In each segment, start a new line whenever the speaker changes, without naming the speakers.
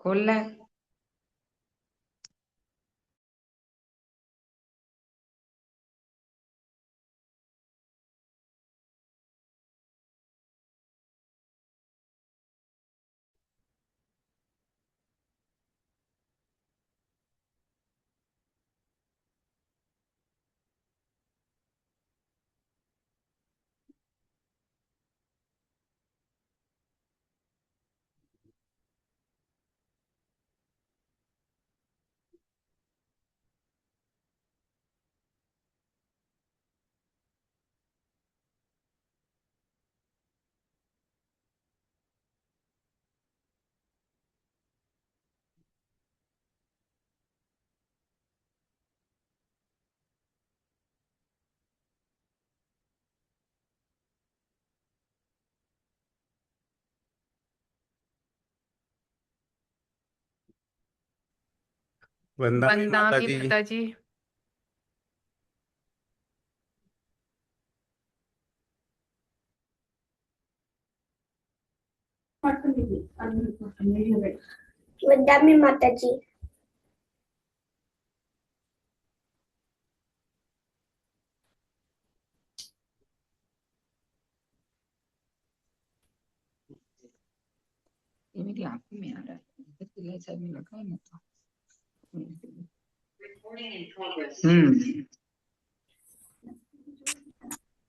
खोलना है।
वंदना माता
वंदनामी
जी।
माता जी।
वंदनामी माता जी।
ये मेरी आंखों में आ रहा है, तो साइड में लगा है ना तो।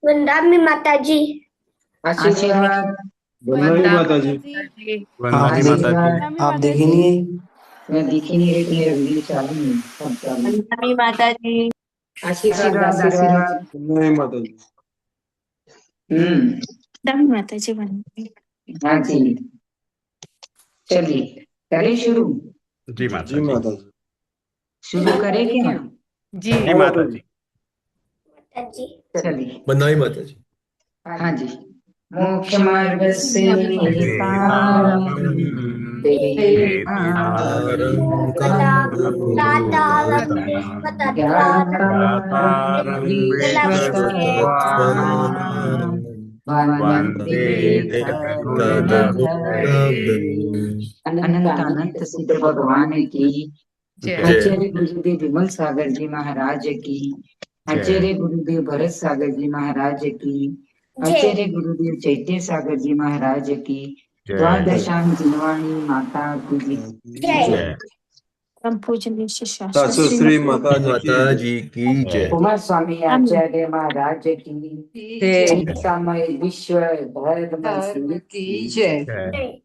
वंदनामी माता जी।
आशीर्वाद।
वंदनामी माता जी।
जी।
वंदनामी माता जी।
आशीर्वाद।
आप देखे नहीं है?
मैं दिख ही नहीं रही थी, अगली चालू नहीं, सब चालू।
वंदनामी माता जी।
आशीर्वाद आशीर्वाद।
वंदनामी माता जी।
वंदनामी माता जी वंदनामी।
हाँ जी, चलिए करें शुरू।
जी माता
जी
जी।
माता जी।
शुरू करें क्या?
जी
जी
माता जी।
माता जी।
चलिए।
वंदनामी माता जी।
हाँ जी। मोक्ष मार्ग से तारम
तारं
तातारं
ज्ञातारं
विश्वतत्त्वान्
वंदे अनंत अनंत सिद्ध भगवान की
जय।
आचार्य गुरुदेव विमल सागर जी महाराज की, आचार्य गुरुदेव भरत सागर जी महाराज की, आचार्य गुरुदेव चैत्य सागर जी महाराज की,
जय।
द्वादशांग जिनवाणी माता की
जय।
जय।
परम पूजनीय श्री
सासु
शास्त्री
श्री माता जी की जय।
कुमार स्वामी आचार्य महाराज की, समय विश्व धर्म की
जय।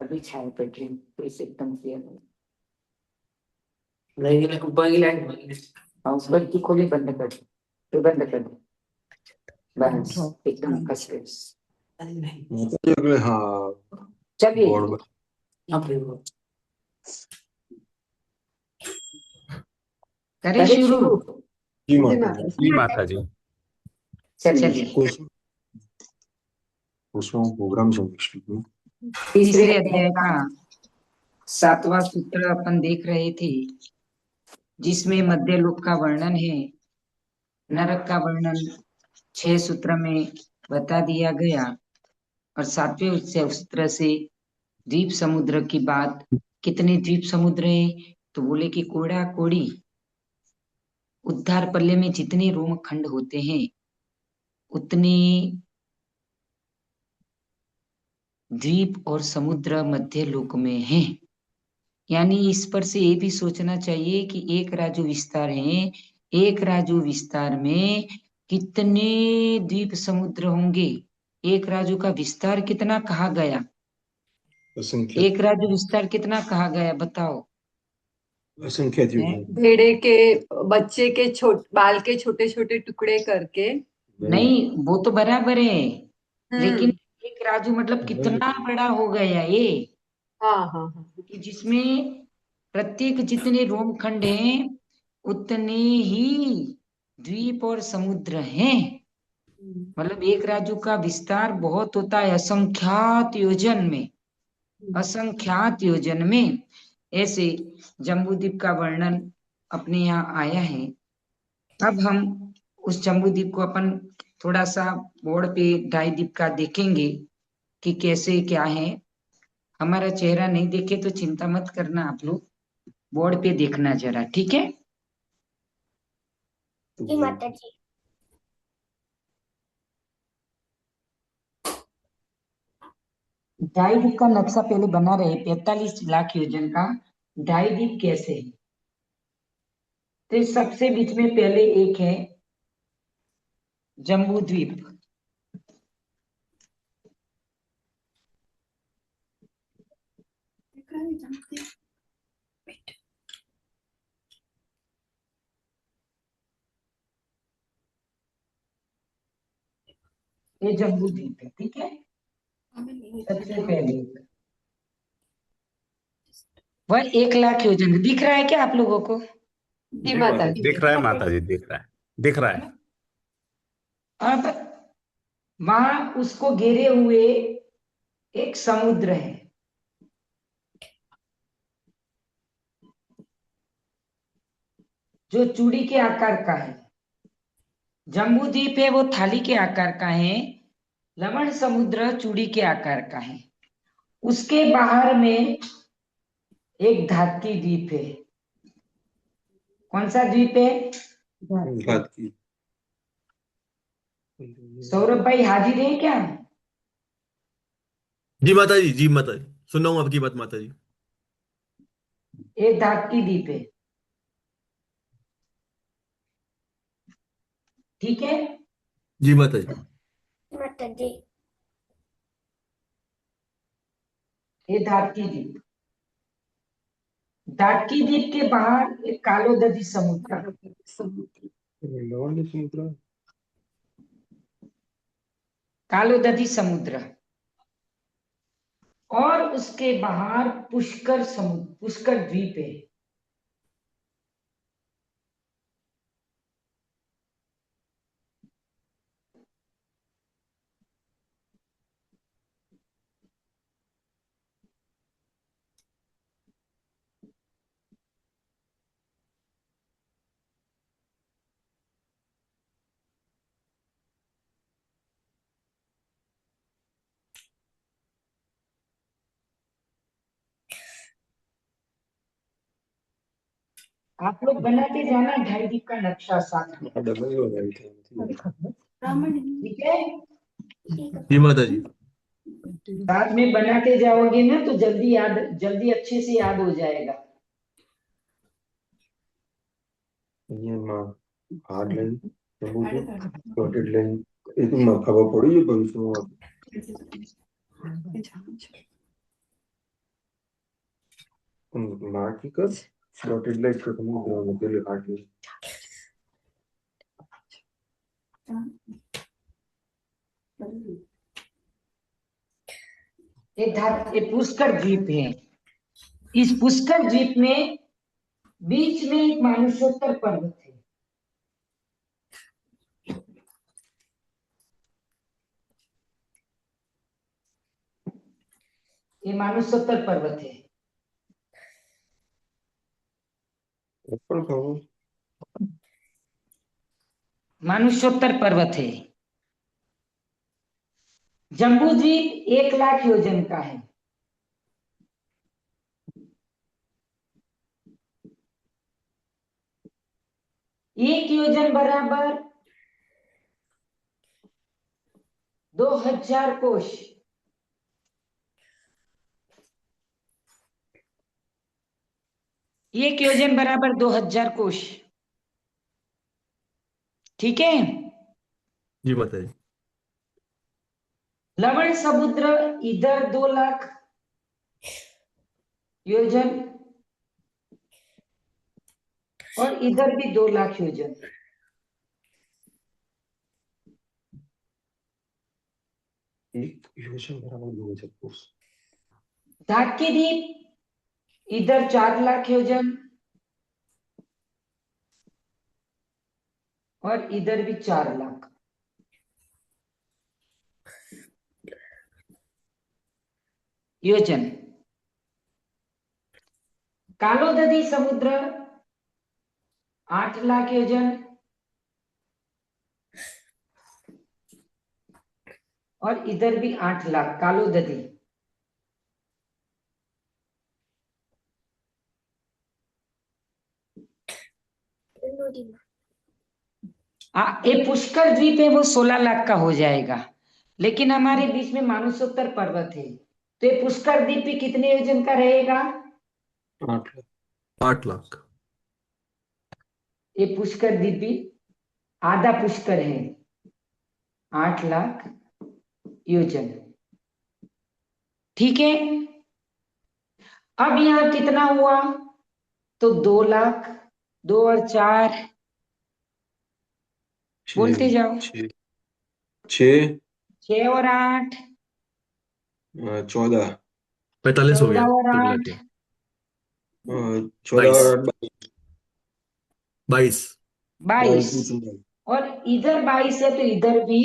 अभी छाया पे ड्रीम प्लीज एकदम क्लियर हाउस बंद की खोली, बंद कर दो, तो बंद कर दो, बस एकदम कस
माता जी अगले हाँ
चलिए
बोर्ड
करें शुरू।
जी माता जी।
जी माता जी।
चलिए
उसमें प्रोग्राम चल
तीसरे अध्याय का 7वां सूत्र अपन देख रहे थे, जिसमें मध्य लोक का वर्णन है, नरक का वर्णन 6 सूत्र में बता दिया गया, और 7वें सूत्र से द्वीप समुद्र की बात। कितने द्वीप समुद्र हैं? तो बोले कि कोड़ा कोड़ी उद्धार पल्ले में जितने रोम खंड होते हैं उतने द्वीप और समुद्र मध्य लोक में हैं। यानी इस पर से ये भी सोचना चाहिए कि एक राजू विस्तार है, एक राजू विस्तार में कितने द्वीप समुद्र होंगे। एक राजू का विस्तार कितना कहा गया?
असंख्य
एक राजू विस्तार कितना कहा गया बताओ?
असंख्य द्वीप।
भेड़े के बच्चे के बाल के छोटे छोटे टुकड़े करके।
नहीं, वो तो बराबर है, लेकिन
हम्म।
एक राजू मतलब कितना बड़ा हो गया ये,
हाँ हाँ हाँ।
कि जिसमें प्रत्येक जितने रोमखंड हैं उतने ही द्वीप और समुद्र हैं। मतलब एक राजू का विस्तार बहुत होता है, असंख्यात योजन में, असंख्यात योजन में। ऐसे जम्बूद्वीप का वर्णन अपने यहाँ आया है। अब हम उस जम्बूद्वीप को अपन थोड़ा सा बोर्ड पे डायद्वीप का देखेंगे कि कैसे क्या है। हमारा चेहरा नहीं देखे तो चिंता मत करना, आप लोग बोर्ड पे देखना जरा, ठीक है।
जी माता जी।
डायद्वीप का नक्शा पहले बना रहे, 45 लाख योजन का डायद्वीप कैसे है। तो इस सबसे बीच में पहले एक है जम्बू द्वीप। ये जम्बू द्वीप है, ठीक है। सबसे पहले वह 1 लाख योजन दिख रहा है क्या आप लोगों को।
जी माता जी।
दिख रहा है माता जी, दिख रहा है, दिख रहा है।
अब वहां उसको घेरे हुए एक समुद्र है, जो चूड़ी के आकार का है। जम्बू द्वीप है वो थाली के आकार का है, लवण समुद्र चूड़ी के आकार का है। उसके बाहर में एक धातकी द्वीप है। कौन सा द्वीप है।
घात की।
सौरभ भाई हाजिर है क्या।
जी माता जी, जी माता जी, सुन रहा हूँ आपकी बात माता जी।
एक धातकी द्वीप है, ठीक है।
जी माता जी।
माता जी।
ये धातकी द्वीप, धातकी द्वीप के बाहर एक कालोदधी समुद्र,
लवण समुद्र।
कालोदधी समुद्र। और उसके बाहर पुष्कर समुद्र, पुष्कर द्वीप है। आप लोग बनाते जाना ढाई का नक्शा साथ में,
डबल हो रहा है।
ठीक है।
जी माता जी।
साथ में बनाते जाओगे ना तो जल्दी याद, जल्दी अच्छे से याद हो जाएगा।
ये माँ हार्ड लाइन डॉटेड लाइन ये तो माँ खबर पड़ी है भविष्य में माँ की कर डॉटेड लाइन खत्म हो गया पहले हार्ड लाइन।
ये पुष्कर द्वीप है। इस पुष्कर द्वीप में बीच में एक मानसोत्तर पर्वत है। ये मानसोत्तर पर्वत है।
ऊपर खाओ।
मानुष्योत्तर पर्वत है। जम्बू द्वीप 1 लाख योजन का है। एक योजन बराबर 2000 कोश। एक योजन बराबर 2000 कोश, ठीक है।
जी माता जी।
लवण समुद्र इधर 2 लाख योजन और इधर भी 2 लाख योजन।
एक योजन बराबर 2000 कोस।
धातकी द्वीप इधर 4 लाख योजन और इधर भी 4 लाख। योजन। कालोदधी समुद्र 8 लाख योजन और इधर भी 8 लाख कालोदधी। ये पुष्कर द्वीप है वो 16 लाख का हो जाएगा, लेकिन हमारे बीच में मानसोत्तर पर्वत है, तो ये पुष्कर द्वीप भी कितने योजन का रहेगा?
8 लाख।
8 लाख।
ये पुष्कर द्वीप भी आधा पुष्कर है, 8 लाख योजन। ठीक है, अब यहाँ कितना हुआ? तो 2 लाख, 2 और 4, बोलते जाओ।
6
6 और 8,
14,
45 हो गया
14 और
कुल मिला
8,
के।
14 और
22।
22।
22।
और इधर 22 है तो इधर भी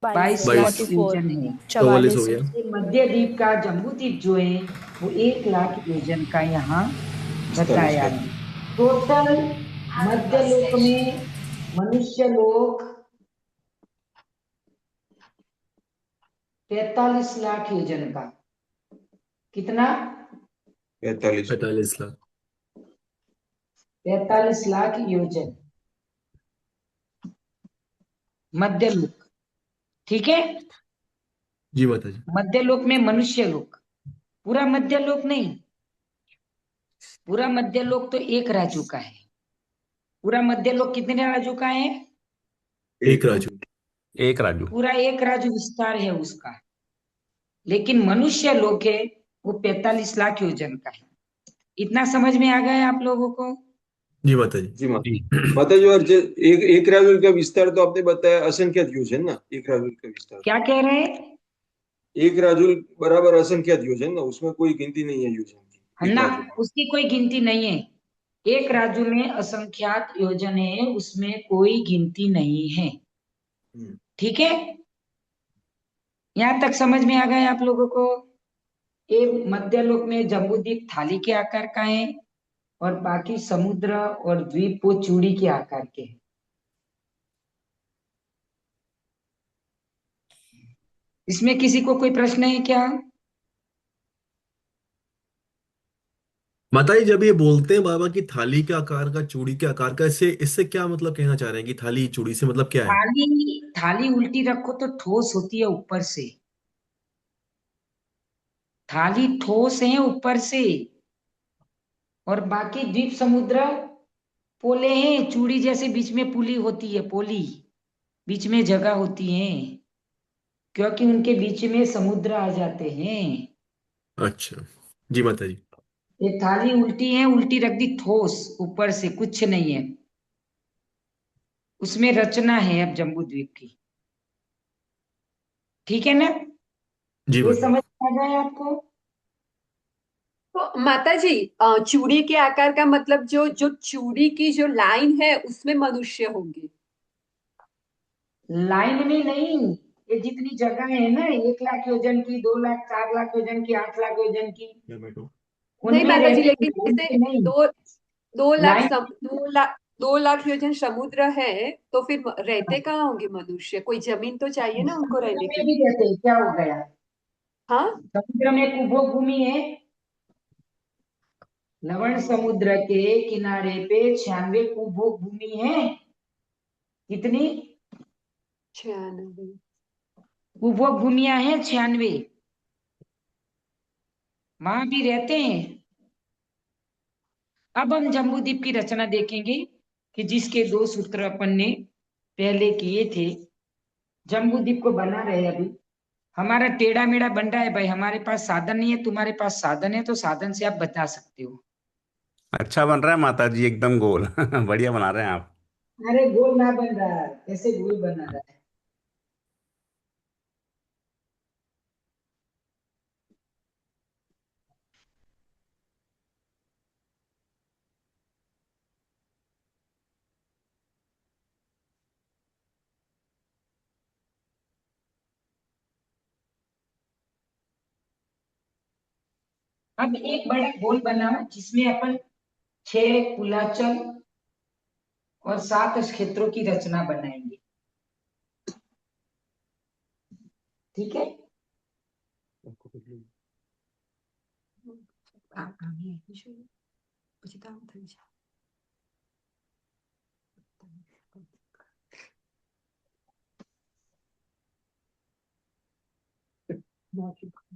22 लाख
22।
योजन है।
44 हो
44
गया।
ये मध्य द्वीप का जम्बू द्वीप जो है वो 1 लाख योजन का यहाँ बताया है। टोटल मध्य लोक में मनुष्य लोग 43 लाख योजन का। कितना?
45।
45 लाख।
43 लाख योजन मध्य लोक। ठीक है,
जी माता जी।
मध्य लोक में मनुष्य लोक, पूरा मध्य लोक नहीं, पूरा मध्य लोक तो एक राजू का है। पूरा मध्य लोक कितने राजू का है?
एक राजू।
एक राजू।
पूरा एक राजू विस्तार है उसका, लेकिन मनुष्य लोक है वो 45 लाख योजन का है। इतना समझ में आ गया आप लोगों को?
जी माता जी।
जी
जी।
माता जी, और एक राजुल का विस्तार तो आपने बताया असंख्यात योजन ना, एक राजुल का विस्तार।
क्या कह रहे हैं?
एक राजुल बराबर असंख्यात योजन ना, उसमें कोई गिनती नहीं है योजन की, एक
ना,
राजुल।
उसकी कोई गिनती नहीं है। एक राजू में असंख्यात योजन है, उसमें कोई गिनती नहीं है।
हम्म।
ठीक है, यहां तक समझ में आ गया आप लोगों को? ये मध्य लोक में जम्बूद्वीप थाली के आकार का है, और बाकी समुद्र और द्वीप वो चूड़ी के आकार के हैं। इसमें किसी को कोई प्रश्न है क्या?
माता जी, जब ये बोलते हैं बाबा की थाली के आकार का, चूड़ी के आकार का, इससे इससे क्या मतलब कहना चाह रहे हैं कि थाली चूड़ी से मतलब क्या है?
थाली, थाली उल्टी रखो तो ठोस होती है ऊपर से। थाली ठोस है ऊपर से, और बाकी द्वीप समुद्र पोले हैं, चूड़ी जैसे बीच में पुली होती है, पोली बीच में जगह होती है, क्योंकि उनके बीच में समुद्र आ जाते हैं।
अच्छा। जी माता जी।
ये थाली उल्टी है, उल्टी रख दी ठोस ऊपर से, कुछ नहीं है उसमें, रचना है अब जम्बू द्वीप की। ठीक है ना?
जी
ये
माता जी।
समझ में आ गया आपको?
तो माता जी, चूड़ी के आकार का मतलब जो जो चूड़ी की जो लाइन है उसमें मनुष्य होंगे।
लाइन में नहीं, ये जितनी जगह है ना, 1 लाख योजन की, 2 लाख, 4 लाख योजन की, 8 लाख योजन की,
नहीं
उनमें
माता जी,
रहते हैं,
लेकिन
लाइन
जैसे
पे नहीं।
दो 2 लाख
लाइन
2 लाख योजन समुद्र है, तो फिर रहते कहाँ होंगे मनुष्य? कोई जमीन तो चाहिए ना उनको
समुद्र
रहने के
में भी
लिए।
रहते हैं, क्या हो गया?
हाँ।
समुद्र में एक उपभोग भूमि है, लवण समुद्र के किनारे पे 96 उपभोग भूमि है। कितनी
96।
उपभोग भूमियां हैं? 96, वहां भी रहते हैं। अब हम जम्बूद्वीप की रचना देखेंगे कि जिसके 2 सूत्र अपन ने पहले किए थे। जम्बूद्वीप को बना रहे अभी, हमारा टेढ़ा मेढ़ा बन रहा है भाई, हमारे पास साधन नहीं है, तुम्हारे पास साधन है तो साधन से आप बता सकते हो।
अच्छा बन रहा है माता जी, एकदम गोल। बढ़िया बना रहे हैं आप।
अरे गोल ना बन रहा है, कैसे गोल बना रहा है? अब एक बड़ा गोल बनाओ जिसमें अपन 6 कुलाचल और 7 क्षेत्रों की रचना बनाएंगे। ठीक है,
फिगर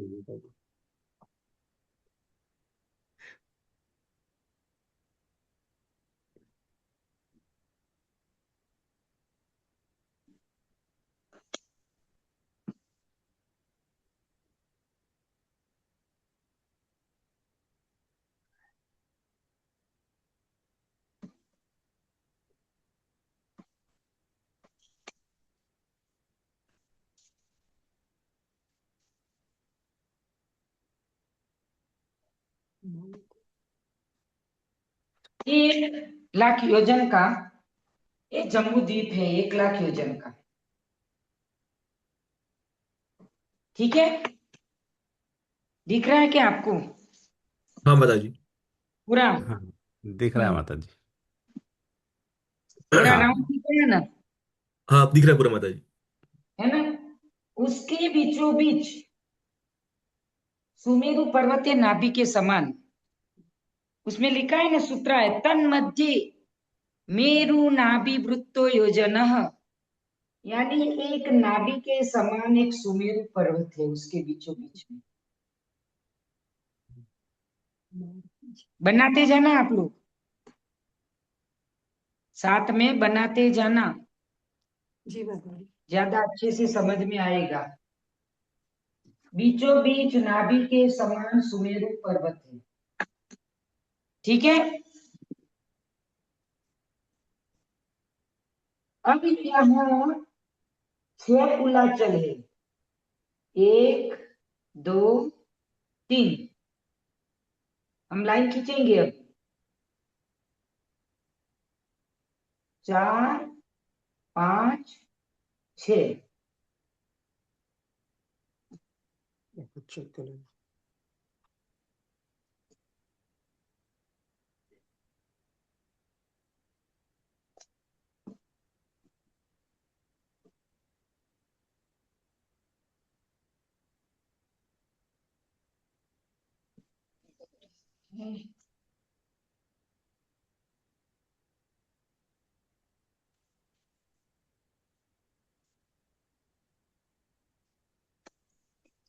नहीं
एक लाख योजन का एक जम्बू द्वीप है, 1 लाख योजन का। ठीक है, दिख रहा है क्या आपको
हाँ माता जी।
पूरा?
हाँ, दिख रहा है माता जी।
पूरा राउंड दिख रहा है ना?
हाँ दिख रहा है पूरा माता जी।
है ना? उसके बीचों बीच सुमेरु पर्वत नाभि के समान, उसमें लिखा है ना, सूत्र है तन मध्य मेरु नाभि वृत्तो योजनः, यानी एक नाभि के समान एक सुमेरु पर्वत है उसके बीचों बीच में। बनाते जाना आप लोग, साथ में बनाते जाना,
जी माता जी।
ज्यादा अच्छे से समझ में आएगा। बीचों बीच नाभि के समान सुमेरु पर्वत है। ठीक है, अब यहाँ 6 कुलाचल है, 1 2 3। हम लाइन खींचेंगे अब, 4 5 6।
चेक करें।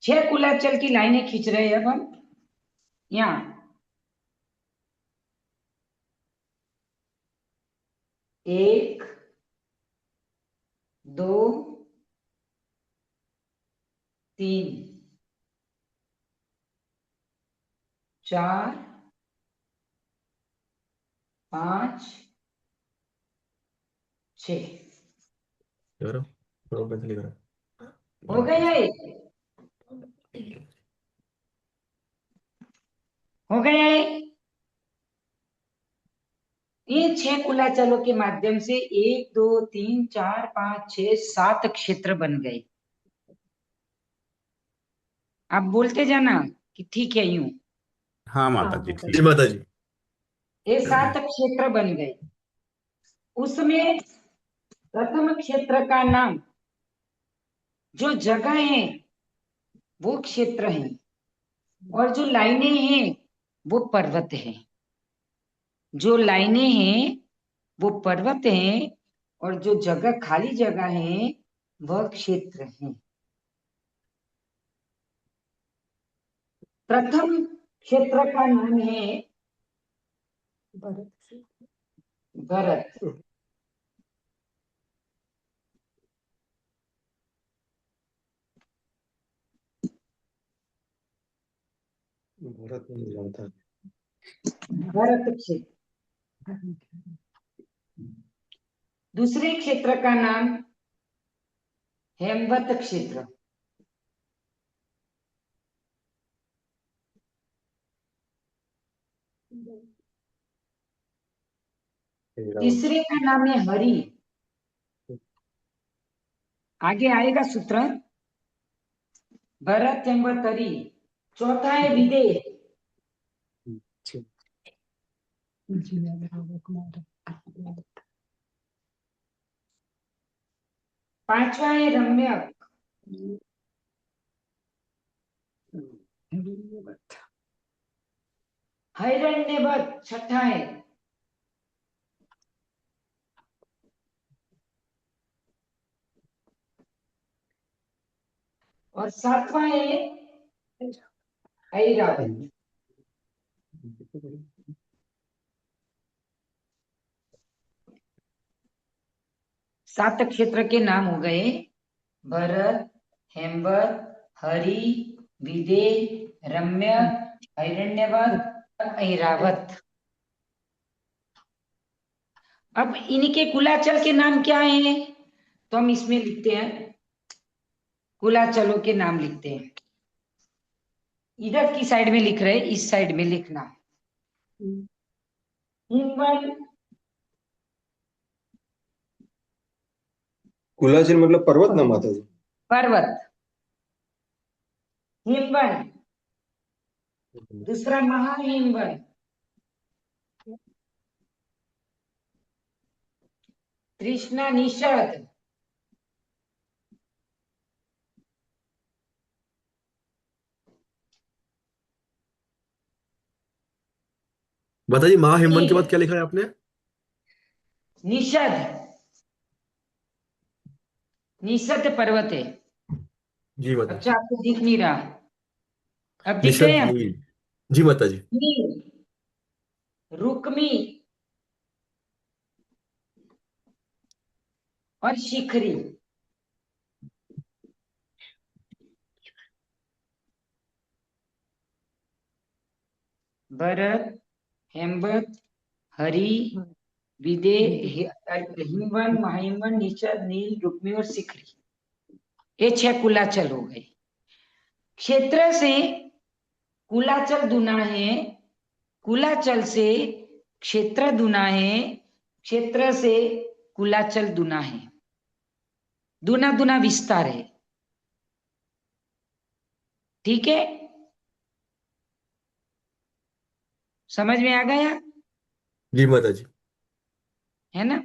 6 कुलाचल की लाइनें खींच रहे हैं अब हम यहाँ। 1 2 3 4 5 6।
लिख रहा हूँ, थोड़ा पैसे लिख रहा
हो गया
हूँ।
ये? हो गया ये? इन 6 कुलाचलों के माध्यम से 1 2 3 4 5 6 7 क्षेत्र बन गए। आप बोलते जाना कि ठीक है यूं।
हाँ माता
हाँ
जी,
माता
ठीक।
जी
जी।
माता जी।
ये 7 क्षेत्र बन गए। उसमें प्रथम क्षेत्र का नाम, जो जगह है वो क्षेत्र है, और जो लाइनें हैं वो पर्वत है। जो लाइनें हैं वो पर्वत हैं, और जो जगह खाली जगह है वह क्षेत्र है। प्रथम क्षेत्र का नाम है
भरत से।
भरत।
भारत में नहीं जानता।
भरत क्षेत्र। दूसरे क्षेत्र का नाम हेमवत क्षेत्र। तीसरे का नाम है हरि। आगे आएगा सूत्र, भरत हेमवत हरि। चौथा है विदेह। पांचवा है रम्यक। हिरण्यवत छठा है। और सातवां है ऐरावत। सात क्षेत्र के नाम हो गए भरत, हेमवत, हरि, विदेह, रम्य, हिरण्यवत और ऐरावत। अब इनके कुलाचल के नाम क्या हैं? तो हम इसमें लिखते हैं, कुलाचलों के नाम लिखते हैं। इधर की साइड में लिख रहे हैं, इस साइड में लिखना। हिमवन,
कुलाचल मतलब पर्वत ना माता जी?
पर्वत, हिमवन। दूसरा महाहिमवन, तृष्णा निषद,
माता जी महाहिमवन के बाद क्या लिखा है आपने?
निषद, निषद पर्वत है।
जी माता जी।
अच्छा, आपको दिख नहीं रहा? अब दिख रहे
निषद
हैं?
नील। जी माता जी।
नील, रुक्मी और शिखरी। भरत, हेमवत, हरि, विदेह, हिमवन, महाहिमवन, निषद, नील, रुक्मी और शिखरी। ये 6 कुलाचल हो गए। क्षेत्र से कुलाचल दुना है, कुलाचल से क्षेत्र दुना है, क्षेत्र से कुलाचल दुना है। दुना दुना विस्तार है। ठीक है, समझ में आ गया?
जी माता जी।
है ना?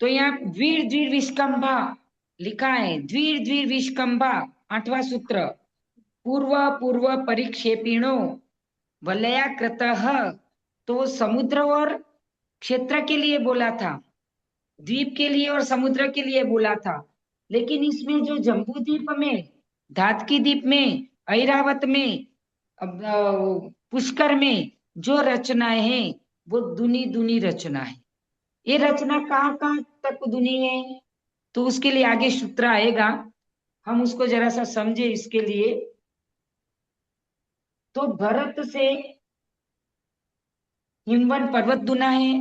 तो यहाँ द्वीर द्वीर विस्कंभा लिखा है। द्वीर द्वीर विस्कंभा 8वां सूत्र। पूर्व पूर्व परिक्षेपिणो वलयाकृतः। तो समुद्र और क्षेत्र के लिए बोला था, द्वीप के लिए और समुद्र के लिए बोला था। लेकिन इसमें जो जम्बू द्वीप में, धातकी द्वीप में, ऐरावत में, पुष्कर में जो रचनाएं हैं वो दुनी दुनी रचना है। ये रचना कहाँ कहाँ तक दुनी है, तो उसके लिए आगे सूत्र आएगा, हम उसको जरा सा समझे इसके लिए। तो भरत से हिमवन पर्वत दुना है,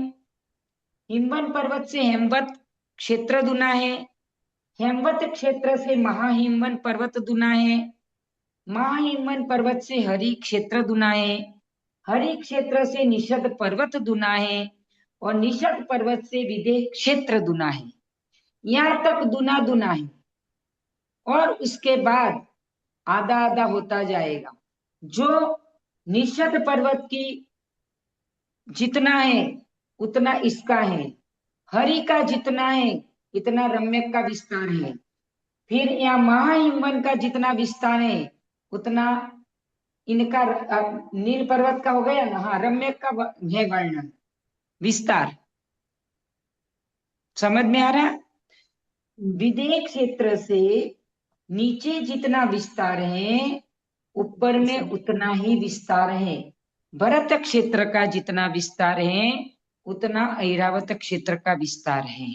हिमवन पर्वत से हेमवत क्षेत्र दुना है, हेमवत क्षेत्र से महाहिमवन पर्वत दुना है, महाहिमवन पर्वत से हरि क्षेत्र दुना है, हरि क्षेत्र से निषद पर्वत दुना है और निषद पर्वत से विदेह क्षेत्र दुना है। यहाँ तक दुना दुना है और उसके बाद आधा आधा होता जाएगा। जो निषद पर्वत की जितना है उतना इसका है, हरि का जितना है इतना रम्यक का विस्तार है। फिर यहाँ महाहिमवन का जितना विस्तार है उतना इनका नील पर्वत का हो गया ना। हाँ, रम्यक का है वर्णन, विस्तार। समझ में आ रहा? विदेह क्षेत्र से नीचे जितना विस्तार है ऊपर में उतना ही विस्तार है। भरत क्षेत्र का जितना विस्तार है उतना ऐरावत क्षेत्र का विस्तार है।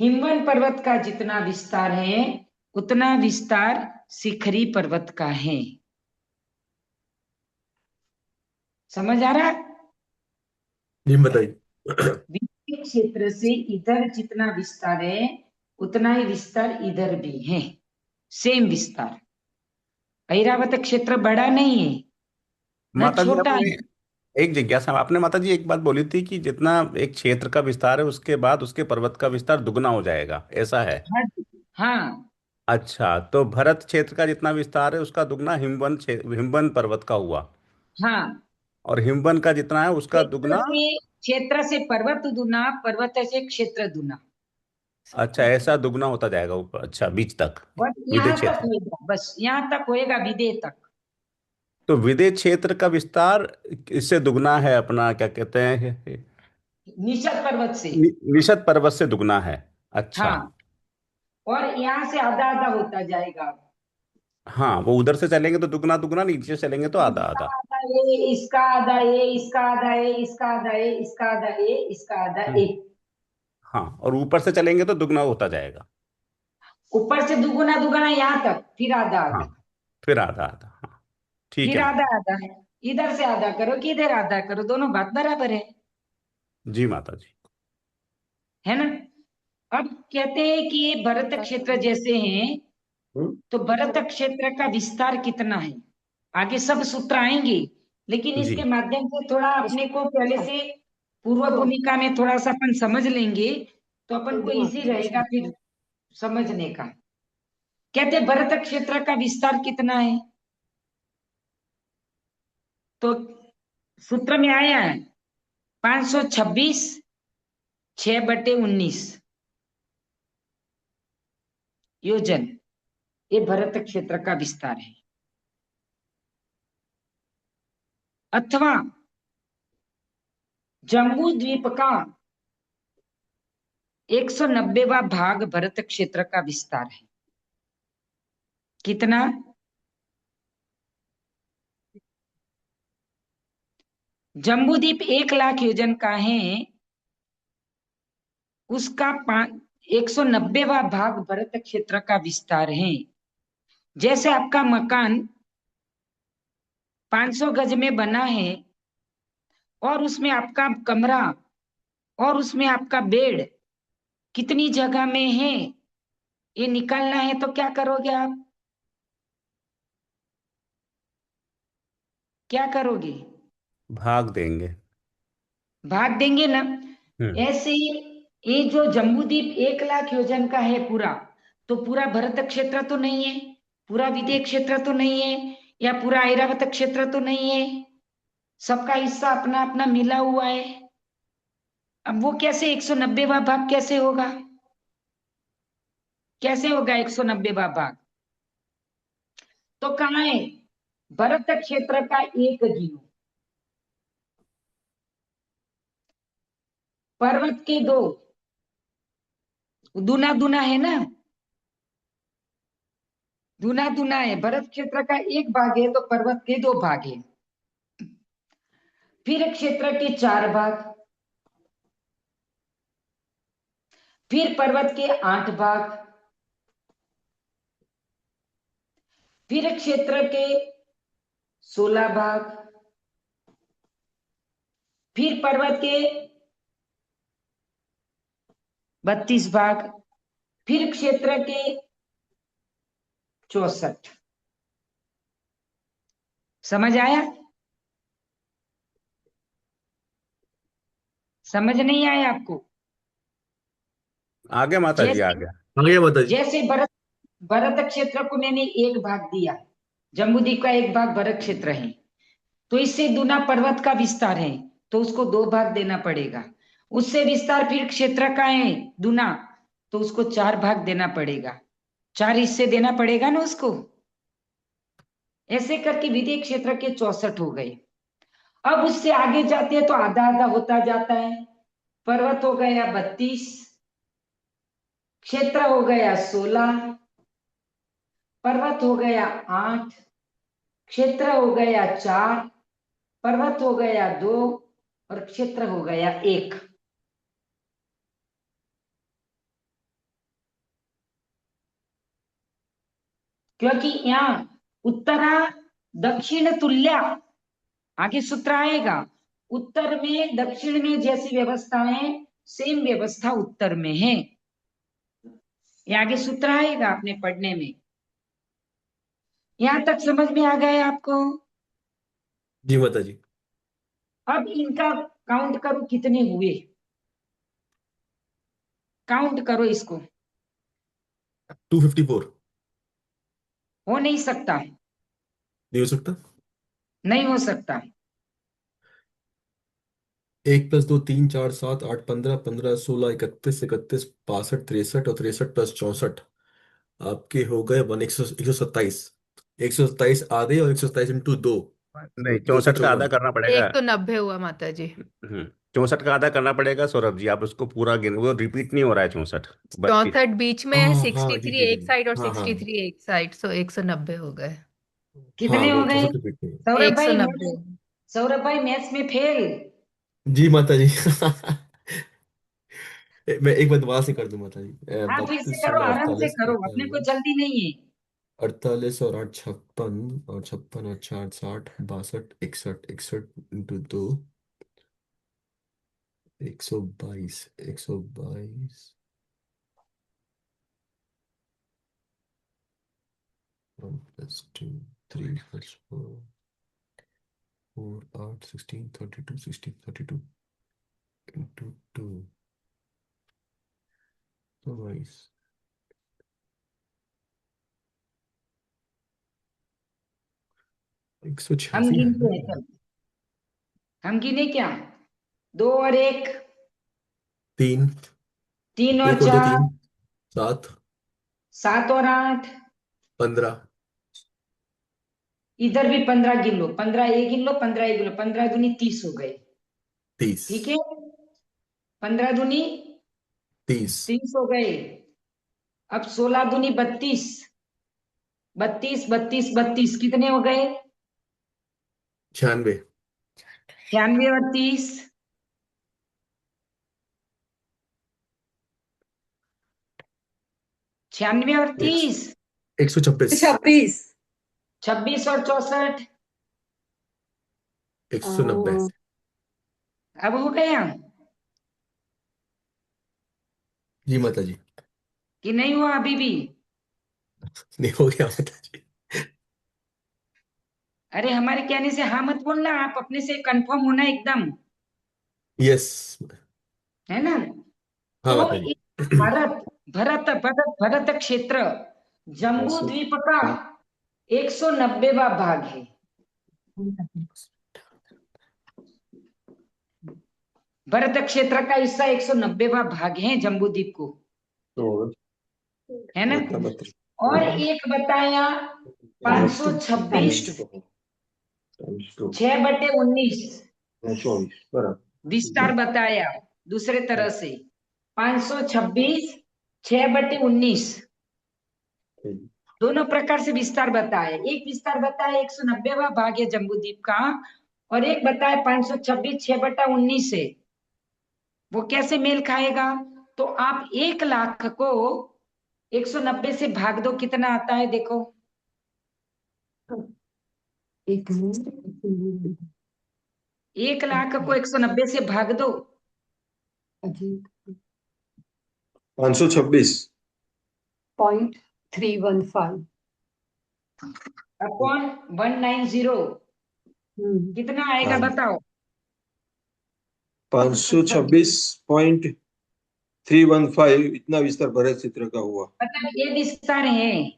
हिमवन पर्वत का जितना विस्तार है उतना विस्तार शिखरी पर्वत का है। समझ आ रहा?
जी बताइए।
विदेह क्षेत्र से इधर जितना विस्तार है उतना ही विस्तार इधर भी है, सेम विस्तार। ऐरावत क्षेत्र बड़ा नहीं है न
माता जी
छोटा
आपने
है।
एक जिज्ञासा, आपने माता जी एक बात बोली थी कि जितना एक क्षेत्र का विस्तार है उसके बाद उसके पर्वत का विस्तार दुगना हो जाएगा, ऐसा है?
हाँ, हाँ,
अच्छा, तो भरत क्षेत्र का जितना विस्तार है उसका दुगना हिमवन पर्वत का हुआ,
हाँ।
और हिमवन का जितना है उसका दुगना।
क्षेत्र से पर्वत दुना, पर्वत से क्षेत्र दुना।
अच्छा, ऐसा दुगना होता जाएगा ऊपर, अच्छा, बीच तक
बस
विदय
यहाँ तक
क्षेत्र।
होएगा, बस यहाँ तक होएगा, विदेह तक।
तो विदय क्षेत्र का विस्तार इससे दुगना है, अपना क्या कहते हैं,
निषद पर्वत से।
निषद पर्वत से दुगना है। अच्छा।
हाँ, और यहाँ से आधा आधा होता जाएगा।
हाँ, वो उधर से चलेंगे तो दुगना दुगना, नीचे से चलेंगे तो आधा
इसका
आधा।
आधा ए, इसका आधा ए, इसका आधा ए, इसका आधा ए, इसका आधा ए, इसका आधा ए।
हम्म। हाँ, और ऊपर से चलेंगे तो दुगना होता जाएगा।
ऊपर से दुगुना दुगुना यहाँ तक, फिर आधा
हाँ,
आधा,
फिर आधा आधा। हाँ, ठीक
फिर
है
आधा
माता।
आधा। इधर से आधा करो कि इधर आधा करो, दोनों बात बराबर
जी माता जी।
है ना। अब कहते हैं कि ये भरत क्षेत्र जैसे हैं,
हम्म,
तो भरत क्षेत्र का विस्तार कितना है, आगे सब सूत्र आएंगे, लेकिन इसके
जी।
माध्यम से थोड़ा अपने को पहले से पूर्व भूमिका में थोड़ा सा अपन समझ लेंगे, तो अपन को इजी रहेगा फिर समझने का। कहते हैं भरत क्षेत्र का विस्तार कितना है, तो सूत्र में आया है 526 6/19 योजन, ये भरत क्षेत्र का विस्तार है। अथवा जम्बू द्वीप का 190वां भाग भरत क्षेत्र का विस्तार है। कितना? जम्बूद्वीप 1 लाख योजन का है, उसका 190वां भाग भरत क्षेत्र का विस्तार है। जैसे आपका मकान 500 गज में बना है, और उसमें आपका कमरा और उसमें आपका बेड कितनी जगह में है, ये निकालना है, तो क्या करोगे आप, क्या करोगे?
भाग देंगे।
भाग देंगे ना।
हम्म।
ऐसे ही ये जो जम्बूद्वीप 1 लाख योजन का है पूरा, तो पूरा भरत क्षेत्र तो नहीं है, पूरा विदेह क्षेत्र तो नहीं है, या पूरा ऐरावत क्षेत्र तो नहीं है, सबका हिस्सा अपना अपना मिला हुआ है। अब वो कैसे 190वां भाग कैसे होगा, कैसे होगा 190वां भाग? तो कहाँ है भरत क्षेत्र का 1 जीरो, पर्वत के 2, दूना दूना है ना, दूना दूना है। भरत क्षेत्र का 1 भाग है तो पर्वत के 2 भाग है। फिर क्षेत्र के 4 भाग, फिर पर्वत के 8 भाग, फिर क्षेत्र के 16 भाग, फिर पर्वत के 32 भाग, फिर क्षेत्र के 64। समझ आया? समझ नहीं आया आपको?
आगे माता जी,
जैसे
आगे।
आ गया माता जी।
जैसे भरत भरत क्षेत्र को मैंने 1 भाग दिया, जम्बूद्वीप का 1 भाग भरत क्षेत्र है, तो इससे दूना पर्वत का विस्तार है, तो उसको 2 भाग देना पड़ेगा। उससे विस्तार फिर क्षेत्र का है दूना, तो उसको 4 भाग देना पड़ेगा, 4 हिस्से देना पड़ेगा ना उसको। ऐसे करके विधेय क्षेत्र के 64 हो गए। अब उससे आगे जाते हैं तो आधा आधा होता जाता है। पर्वत हो गया 32, क्षेत्र हो गया 16, पर्वत हो गया 8, क्षेत्र हो गया 4, पर्वत हो गया 2, और क्षेत्र हो गया 1। क्योंकि यहाँ उत्तरा दक्षिण तुल्य, आगे सूत्र आएगा, उत्तर में दक्षिण में जैसी व्यवस्था है, सेम व्यवस्था उत्तर में है। ये आगे सूत्र आएगा आपने पढ़ने में। यहां तक समझ में आ गया आपको?
जी माता जी।
अब इनका काउंट करो कितने हुए, काउंट करो इसको।
254।
हो नहीं सकता,
नहीं हो सकता।
नहीं हो सकता।
1 + 2 3 4 7 8 15 15 16 31 31 62 63 और 63 + 64 आपके हो गए 127। 127 आधे और 127 × 2
नहीं,
दो सौ
64 का आधा
चौवन
करना पड़ेगा।
1 तो 90 हुआ माता जी।
हम्म। 64 का आधा करना पड़ेगा सौरभ जी, आप उसको पूरा गिन, वो रिपीट नहीं हो रहा है 64।
64 बीच में है,
हाँ हाँ
63
ठीक
एक
है।
साइड और
हाँ हाँ
63 एक साइड, सो 190 हो गए।
हाँ,
कितने हो
वो
गए
64 रिपीट नहीं है।
सौरभ भाई?
190।
सौरभ भाई मैथ्स में फेल।
जी माता जी। मैं एक बार वहां से कर दूं माता जी।
हाँ, फिर से
32
करो,
16
आराम से
48
करो, अपने को
48,
जल्दी नहीं है।
48 और 8 56, और 56 और 4 60, 62 61, 61 इंटू 2 122, 122 1 + 2 3 + 4 4 8 16 32 16 32 इंटू 2 22
हम
186 है
गिनते हैं,
ना।
चल हम गिने क्या? 2 और 1,
3,
3 और
1 और 2
4,
3 7
7 और 8,
15
इधर भी 15 गिन लो, 15 ये गिन लो, 15 ये गिन लो, 15 दूनी 30 हो गए।
30
ठीक है, 15 दूनी
30
30 हो गए। अब 16 दूनी 32, 32 32 32 कितने हो गए?
96
96 और 30, 96 और 30,
126
26।
26 और 64,
190
अब हो गया
जी माता जी।
कि नहीं हुआ अभी भी?
नहीं हो गया माता जी।
अरे हमारे कहने से हाँ मत बोलना, आप अपने से कंफर्म होना एकदम,
यस।
है ना?
हाँ
तो
माता जी।
इस भारत भरत भरत भरत क्षेत्र जम्बू
ऐसे
द्वीप का 190वां भाग है। भरत क्षेत्र का हिस्सा 190वां भाग है जम्बू द्वीप को,
और
है ना?
बता बता
और एक बताया 526,
टाइम्स 2
6/19
24 बराबर।
विस्तार बताया दूसरे तरह से, 526 6/19
ठीक।
दोनों प्रकार से विस्तार बताया। एक विस्तार बताया 190वां भाग है जम्बूद्वीप का, और एक बताया 526 6/19 है। वो कैसे मेल खाएगा? तो आप 1 लाख को 190 से भाग दो, कितना आता है देखो। 1 लाख को 190 से भाग दो,
526
0.315।
अपॉन 190 कितना आएगा
हाँ
बताओ?
526.315 इतना विस्तार भरत चित्र का हुआ।
मतलब ये विस्तार है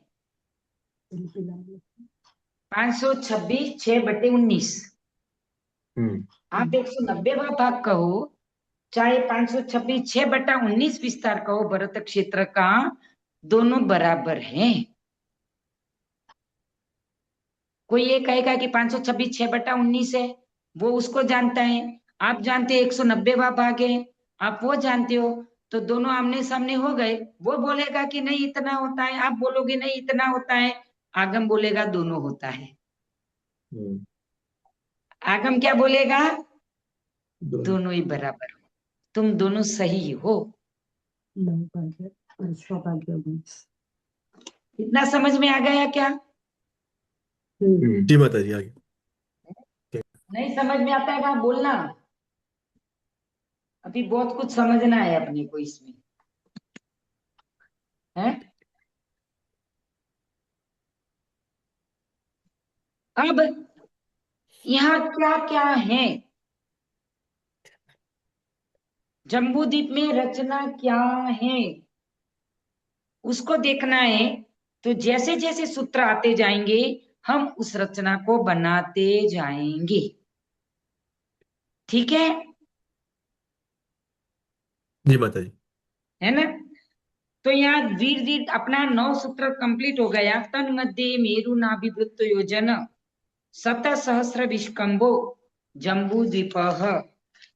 526 6/19। आप 190वां भाग कहो, चाहे 526 6/19 विस्तार कहो, भरत क्षेत्र का दोनों बराबर हैं। कोई ये कहेगा कि 526 6/19 है, वो उसको जानता है, आप जानते 190वां भाग है, आप वो जानते हो, तो दोनों आमने सामने हो गए। वो बोलेगा कि नहीं इतना होता है, आप बोलोगे नहीं इतना होता है, आगम बोलेगा दोनों होता है। आगम क्या बोलेगा? दोनों ही बराबर हो, तुम दोनों सही हो। इतना समझ में आ गया क्या?
जी माता जी आगे।
नहीं समझ में आता है आप बोलना, अभी बहुत कुछ समझना है अपने को इसमें, है? अब यहाँ क्या क्या है, जम्बूद्वीप में रचना क्या है, उसको देखना है। तो जैसे जैसे सूत्र आते जाएंगे हम उस रचना को बनाते जाएंगे, ठीक है?
जी माता जी।
है ना? तो यहाँ वीर वीर अपना 9 सूत्र कंप्लीट हो गया। तन मध्य मेरु नाभिवृत्त योजन 7 सहस्र विष्कंभो जम्बू द्वीप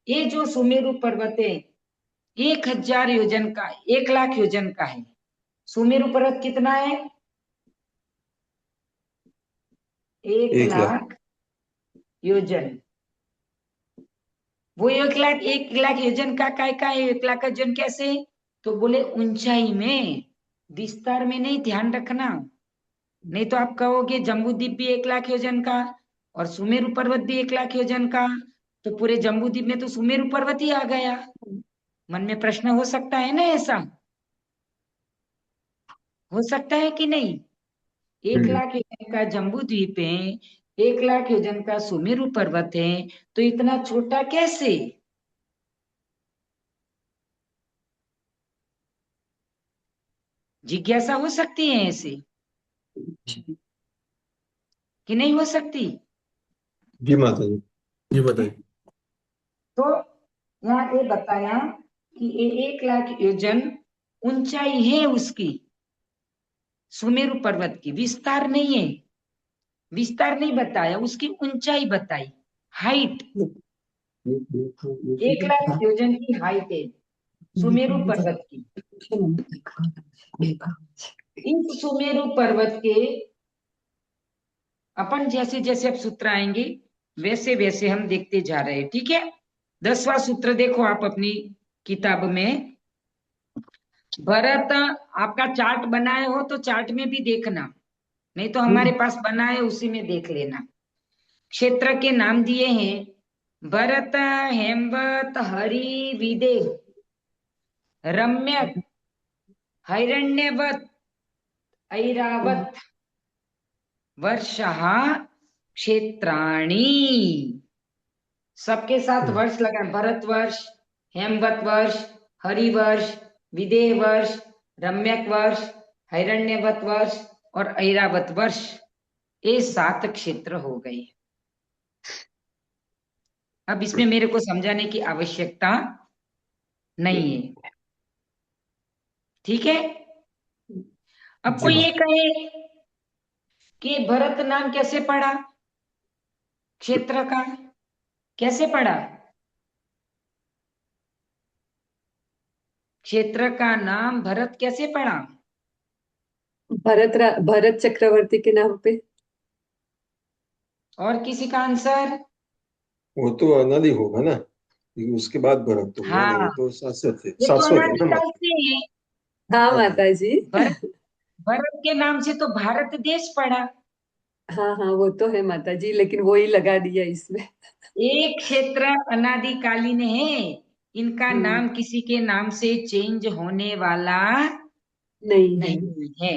ये जो सुमेरु पर्वत है 1,000 योजन का, 1,00,000 योजन का है। सुमेरु पर्वत कितना है? 1
1 लाख।
लाख योजन। वो 1 लाख योजन का काय का है? 1 लाख योजन कैसे? तो बोले ऊंचाई में, विस्तार में नहीं, ध्यान रखना। नहीं तो आप कहोगे जम्बूद्वीप भी 1 लाख योजन का और सुमेरु पर्वत भी 1 लाख योजन का, तो पूरे जम्बूद्वीप में तो सुमेरु पर्वत ही आ गया। मन में प्रश्न हो सकता है ना, ऐसा हो सकता है कि नहीं? 1 लाख योजन का जम्बूद्वीप है, 1 लाख योजन का सुमेरु पर्वत है, तो इतना छोटा कैसे? जिज्ञासा हो सकती है ऐसे कि नहीं हो सकती?
जी माता जी।
जी बताइए।
तो यहाँ ये बताया कि ये 1 लाख योजन ऊंचाई है उसकी, सुमेरु पर्वत की। विस्तार नहीं है, विस्तार नहीं बताया, उसकी ऊंचाई बताई, हाइट। 1 लाख योजन की हाइट है सुमेरु पर्वत की। इस सुमेरु पर्वत के अपन जैसे जैसे अब सूत्र आएंगे वैसे वैसे हम देखते जा रहे हैं, ठीक है। 10वां सूत्र देखो आप अपनी किताब में। भरत, आपका चार्ट बनाए हो तो चार्ट में भी देखना, नहीं तो हमारे पास बना है उसी में देख लेना। क्षेत्र के नाम दिए हैं भरत, हेमवत, हरि, विदेह, रम्यक, हिरण्यवत, ऐरावत, वर्षः, क्षेत्राणि। सबके साथ वर्ष लगा, भरत वर्ष, हेमवत वर्ष, हरि वर्ष, विदेह वर्ष, रम्यक वर्ष, हिरण्यवत वर्ष और ऐरावत वर्ष। ये 7 क्षेत्र हो गए। अब इसमें मेरे को समझाने की आवश्यकता नहीं है, ठीक है। अब
जी
कोई
माँ।
ये कहे कि भरत नाम कैसे पड़ा, क्षेत्र का कैसे पड़ा? क्षेत्र का नाम भरत कैसे पड़ा?
भरत चक्रवर्ती के नाम पे।
और किसी का आंसर?
वो तो अनादि होगा ना, क्योंकि उसके बाद भरत तो हुआ नहीं, वो
हाँ,
तो शाश्वत है,
ये तो
शाश्वत है ना
अनादिकाल
माता।
से है।
हाँ
हाँ
माता जी।
भरत, भरत के नाम से तो भारत देश पड़ा।
हाँ हाँ वो तो है माता जी, लेकिन वो ही लगा दिया इसमें।
एक क्षेत्र अनादिकालीन है, इनका नाम किसी के नाम से चेंज होने वाला
नहीं है।
नहीं है,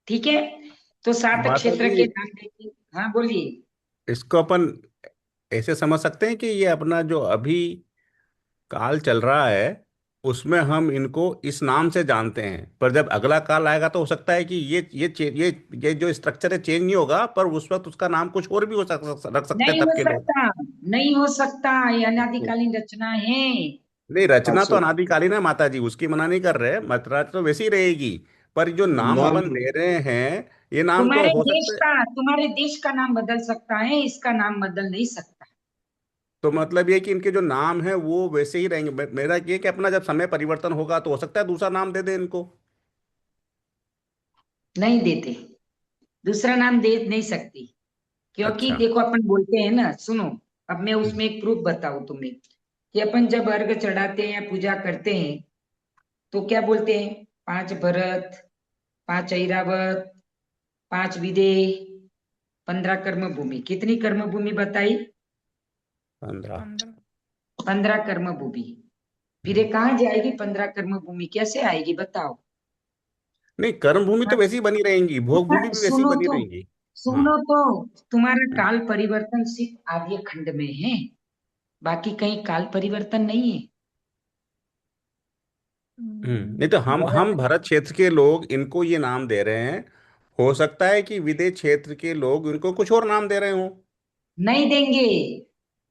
ठीक है। तो 7
माता
क्षेत्र
जी,
के नाम देखिए। हाँ बोलिए।
इसको अपन ऐसे समझ सकते हैं कि ये अपना जो अभी काल चल रहा है उसमें हम इनको इस नाम से जानते हैं, पर जब अगला काल आएगा तो हो सकता है कि ये जो स्ट्रक्चर है चेंज नहीं होगा, पर उस वक्त उसका नाम कुछ और भी रख सकते हैं
नहीं
तब
हो
के लोग।
सकता, नहीं हो सकता, ये अनादिकालीन रचना है।
नहीं, रचना तो
शाश्वत
अनादिकालीन है माता जी, उसकी मना नहीं कर रहे, रचना तो वैसी ही रहेगी, पर जो नाम
नाम।
अपन ले रहे हैं ये नाम तो हो सकता है।
तुम्हारे देश का नाम बदल सकता है, इसका नाम बदल नहीं सकता।
तो मतलब ये कि इनके जो नाम है वो वैसे ही रहेंगे। मेरा ये कि अपना जब समय परिवर्तन होगा तो हो सकता है दूसरा नाम दे दे इनको।
नहीं देते, दूसरा नाम दे नहीं सकती, क्योंकि
अच्छा।
देखो अपन बोलते हैं ना, सुनो, अब मैं उसमें एक प्रूफ बताऊं तुम्हें कि अपन जब अर्घ चढ़ाते हैं या पूजा करते हैं तो क्या बोलते हैं? 5 भरत, 5 ऐरावत, 5 विदेह, 15 कर्म भूमि। कितनी कर्म भूमि बताई?
15।
15 कर्म भूमि। फिर ये कहाँ जाएगी 15 कर्म भूमि, कैसे आएगी बताओ?
नहीं, कर्म भूमि तो वैसी ही बनी रहेंगी, भोग भूमि भी वैसी ही
सुनो
बनी
तो,
रहेंगी। हाँ।
सुनो तो, तुम्हारा
हम्म।
काल परिवर्तन सिर्फ आर्य खंड में है, बाकी कहीं काल परिवर्तन नहीं है।
नहीं तो हम
भरत,
भरत क्षेत्र के लोग इनको ये नाम दे रहे हैं, हो सकता है कि विदेश क्षेत्र के लोग इनको कुछ और नाम दे रहे हों।
नहीं देंगे,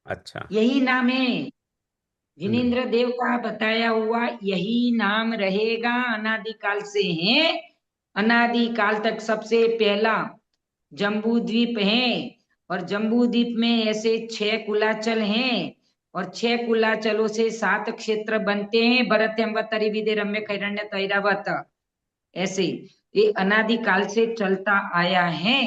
अच्छा।
यही नाम है।
हम्म।
जिनेन्द्र देव का बताया हुआ यही नाम रहेगा, अनादिकाल से है। अनादिकाल तक सबसे पहला जम्बू द्वीप है, और जम्बू द्वीप में ऐसे 6 कुलाचल हैं और 6 कुलाचलों से 7 क्षेत्र बनते हैं। भरत तरी विदे रम्य कैरण्य तैरावत, ऐसे ये अनादिकाल से चलता आया है।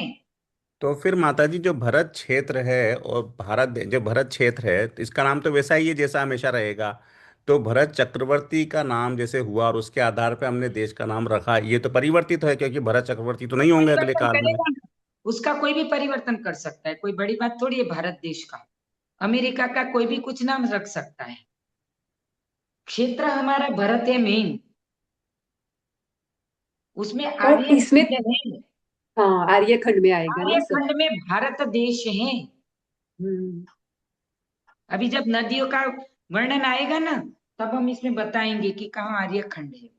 तो फिर माता जी जो भरत क्षेत्र है और जो भरत क्षेत्र है, तो इसका नाम तो वैसा ही है जैसा हमेशा रहेगा। तो भरत चक्रवर्ती का नाम जैसे हुआ और उसके आधार पे हमने देश का नाम रखा, ये तो परिवर्तित है, क्योंकि भरत चक्रवर्ती तो नहीं होंगे अगले
परिवर्तन
काल में।
करेगा ना, उसका कोई भी परिवर्तन कर सकता है, कोई बड़ी बात थोड़ी है। भारत देश का, अमेरिका का कोई भी कुछ नाम रख सकता है। क्षेत्र हमारा भरत है मेन, उसमें
तो
आर्य
इसमें
खंड है।
हाँ आर्यखंड में आएगा ना
आर्य
सब।
खंड में भारत देश है।
हम्म।
अभी जब नदियों का वर्णन आएगा ना, तब हम इसमें बताएंगे कि कहाँ आर्य खंड है।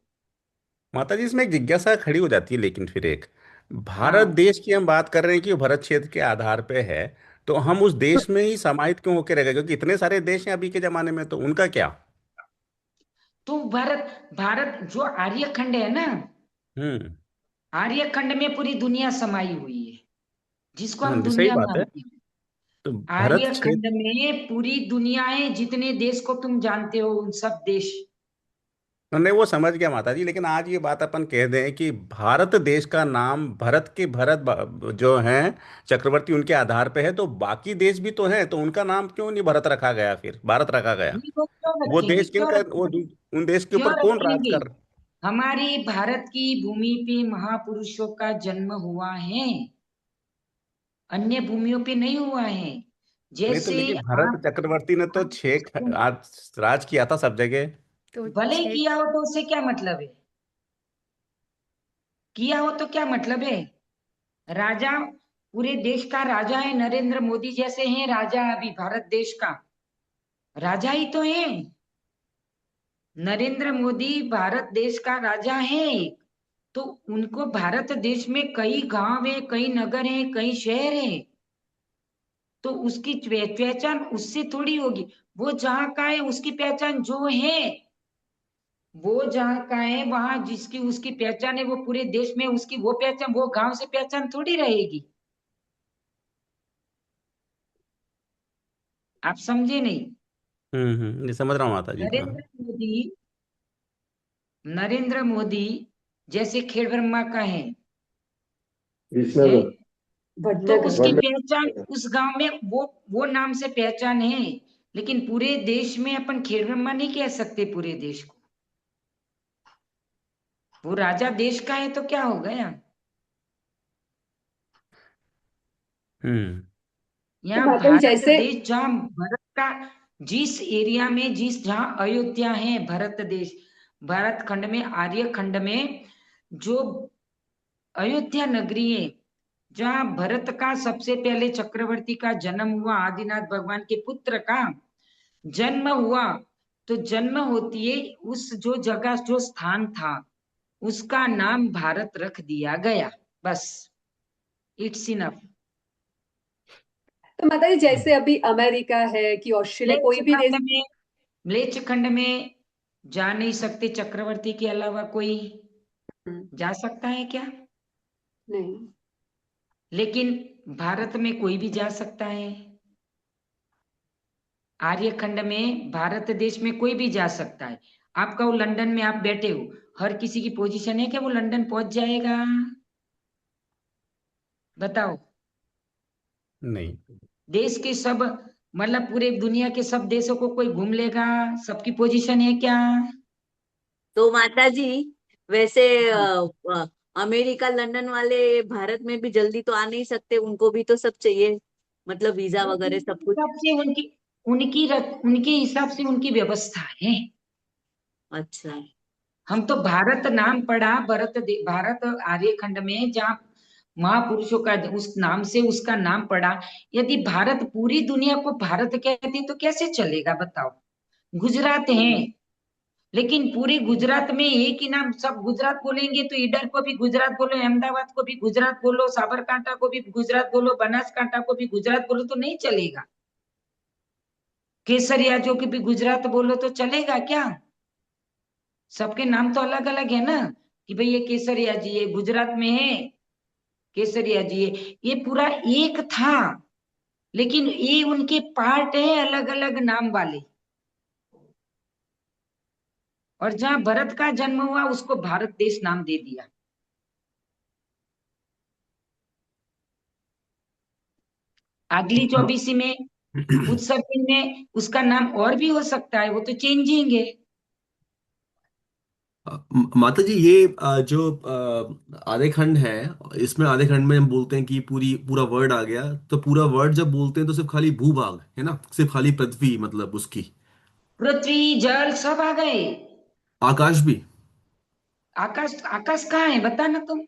माता जी इसमें एक जिज्ञासा खड़ी हो जाती है, लेकिन फिर एक भारत
हाँ,
देश की हम बात कर रहे हैं कि वो भरत क्षेत्र के आधार पे है, तो हम उस देश में ही समाहित क्यों होकर रह गए? क्योंकि इतने सारे देश हैं अभी के जमाने में, तो उनका क्या?
तो भारत भारत जो आर्य खंड है ना,
हम्म।
आर्य खंड में पूरी दुनिया समाई हुई है, जिसको
हाँ
हम
जी, सही
दुनिया
बात है।
मानते हैं।
तो भरत
आर्य
क्षेत्र,
खंड में पूरी दुनिया है, जितने देश को तुम जानते हो उन सब देश।
नहीं वो समझ गया माता जी, लेकिन आज ये बात अपन कह दें कि भारत देश का नाम भरत के जो हैं चक्रवर्ती, उनके आधार पे है, तो बाकी देश भी तो हैं, तो उनका नाम क्यों नहीं भरत रखा गया, फिर भारत रखा गया?
नहीं, वो क्यों
वो
रखेंगे,
देश किन
क्यों
का,
रखेंगे,
उन देश के
क्यों
ऊपर कौन राज
रखेंगे?
कर?
हमारी भारत की भूमि पे महापुरुषों का जन्म हुआ है, अन्य भूमियों पे नहीं हुआ है।
नहीं तो
जैसे
लेकिन भरत
आप
चक्रवर्ती ने तो आज राज किया था सब जगह।
तो
भले ही
छह।
किया हो तो उससे क्या मतलब है? किया हो तो क्या मतलब है? राजा पूरे देश का राजा है, नरेंद्र मोदी जैसे हैं राजा अभी भारत देश का, राजा ही तो है। नरेंद्र मोदी भारत देश का राजा है। तो उनको भारत देश में कई गांव है, कई नगर है, कई शहर है। तो उसकी पहचान उससे थोड़ी होगी। वो जहाँ का है उसकी पहचान जो है, वो जहाँ का है वहां जिसकी उसकी पहचान है, वो पूरे देश में उसकी वो पहचान, वो गांव से पहचान थोड़ी रहेगी। आप समझे नहीं?
ये समझ रहा हूँ माता जी, हाँ।
नरेंद्र मोदी, नरेंद्र मोदी जैसे खेड़ ब्रह्मा का है,
विसनगर,
तो
वडनगर।
उसकी
वडनगर।
पहचान उस गांव में वो नाम से पहचान है। लेकिन पूरे देश में अपन खेड़ ब्रह्मा नहीं कह सकते पूरे देश को। वो राजा देश का है तो क्या हो गया?
हम्म।
तो
यहाँ
माता जी
भारत
जैसे
देश, जहाँ भरत का जिस एरिया में, जिस जहाँ अयोध्या है भरत देश, भारत खंड में आर्य खंड में जो अयोध्या नगरी है, जहाँ भरत का सबसे पहले चक्रवर्ती का जन्म हुआ, आदिनाथ भगवान के पुत्र का जन्म हुआ, तो जन्म होती है उस जो जगह जो स्थान था, उसका नाम भारत रख दिया गया। बस, इट्स इनफ।
तो माता जी जैसे अभी अमेरिका है कि ऑस्ट्रेलिया
म्लेच्छ
कोई भी
खंड
देश।
में, म्लेच्छ खंड में जा नहीं सकते चक्रवर्ती के अलावा कोई।
हम्म,
जा सकता है क्या?
नहीं।
लेकिन भारत में कोई भी जा सकता है। आर्य खंड में भारत देश में कोई भी जा सकता है। आप कहो लंदन में आप बैठे हो, हर किसी की पोजीशन है कि वो लंदन पहुंच जाएगा? बताओ।
नहीं।
देश के सब, मतलब पूरे दुनिया के सब देशों को कोई घूम लेगा? सबकी पोजीशन है क्या?
तो माता जी वैसे
हाँ।
अमेरिका लंदन वाले भारत में भी जल्दी तो आ नहीं सकते, उनको भी तो सब चाहिए, मतलब वीजा
वो
वगैरह
उनके
सब कुछ।
हिसाब से उनके हिसाब से उनकी व्यवस्था है।
अच्छा।
हम तो भारत नाम पढ़ा, भारत आर्य खंड में जहाँ महापुरुषों का उस नाम से उसका नाम पढ़ा। यदि भारत पूरी दुनिया को भारत कहते तो कैसे चलेगा बताओ? गुजरात है, लेकिन पूरी गुजरात में एक ही नाम, सब गुजरात बोलेंगे तो इधर को भी गुजरात बोलो, अहमदाबाद को भी गुजरात बोलो, साबरकांठा को भी गुजरात बोलो, बनासकांठा को भी गुजरात बोलो, तो नहीं चलेगा। केसरिया जो कि भी गुजरात बोलो तो चलेगा क्या? सबके नाम तो अलग अलग है ना, कि भाई ये केसरिया जी है, गुजरात में है केसरिया जी है, ये पूरा एक था। लेकिन ये उनके पार्ट है अलग अलग नाम वाले। और जहां भरत का जन्म हुआ उसको भारत देश नाम दे दिया। अगली 24 में उत्सव दिन में उसका नाम और भी हो सकता है, वो तो चेंजिंग है।
माता जी ये जो आधे खंड है, इसमें आधे खंड में हम बोलते हैं कि पूरा वर्ड आ गया, तो पूरा वर्ड जब बोलते हैं तो सिर्फ खाली भूभाग है ना, सिर्फ खाली पृथ्वी मतलब उसकी,
पृथ्वी जल सब आ गए।
आकाश भी।
आकाश, आकाश कहाँ है बता ना तुम।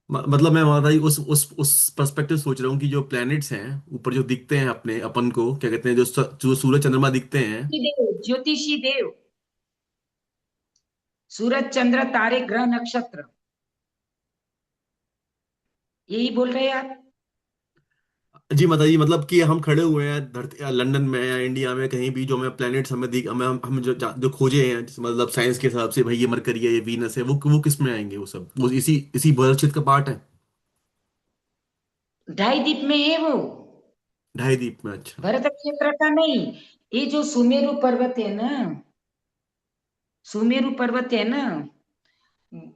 मतलब मैं माता जी उस पर्सपेक्टिव सोच रहा हूँ कि जो प्लैनेट्स हैं ऊपर जो दिखते हैं अपने अपन को क्या कहते हैं, जो सूरज चंद्रमा दिखते हैं।
देव, ज्योतिषी देव, सूरज चंद्र तारे ग्रह नक्षत्र, यही बोल रहे हैं आप।
जी माता जी, मतलब कि हम खड़े हुए हैं धरती लंदन में या इंडिया में कहीं भी, जो हमें प्लैनेट्स हमें दिख हम जो खोजे हैं, मतलब साइंस के हिसाब से भाई ये मरकरी है, ये वीनस है, वो किस में आएंगे, वो सब वो इसी इसी बर्लशित का पार्ट है।
ढाई द्वीप में है वो,
ढाई द्वीप में, अच्छा।
भरत क्षेत्र का नहीं। ये जो सुमेरु पर्वत है ना, सुमेरु पर्वत है ना,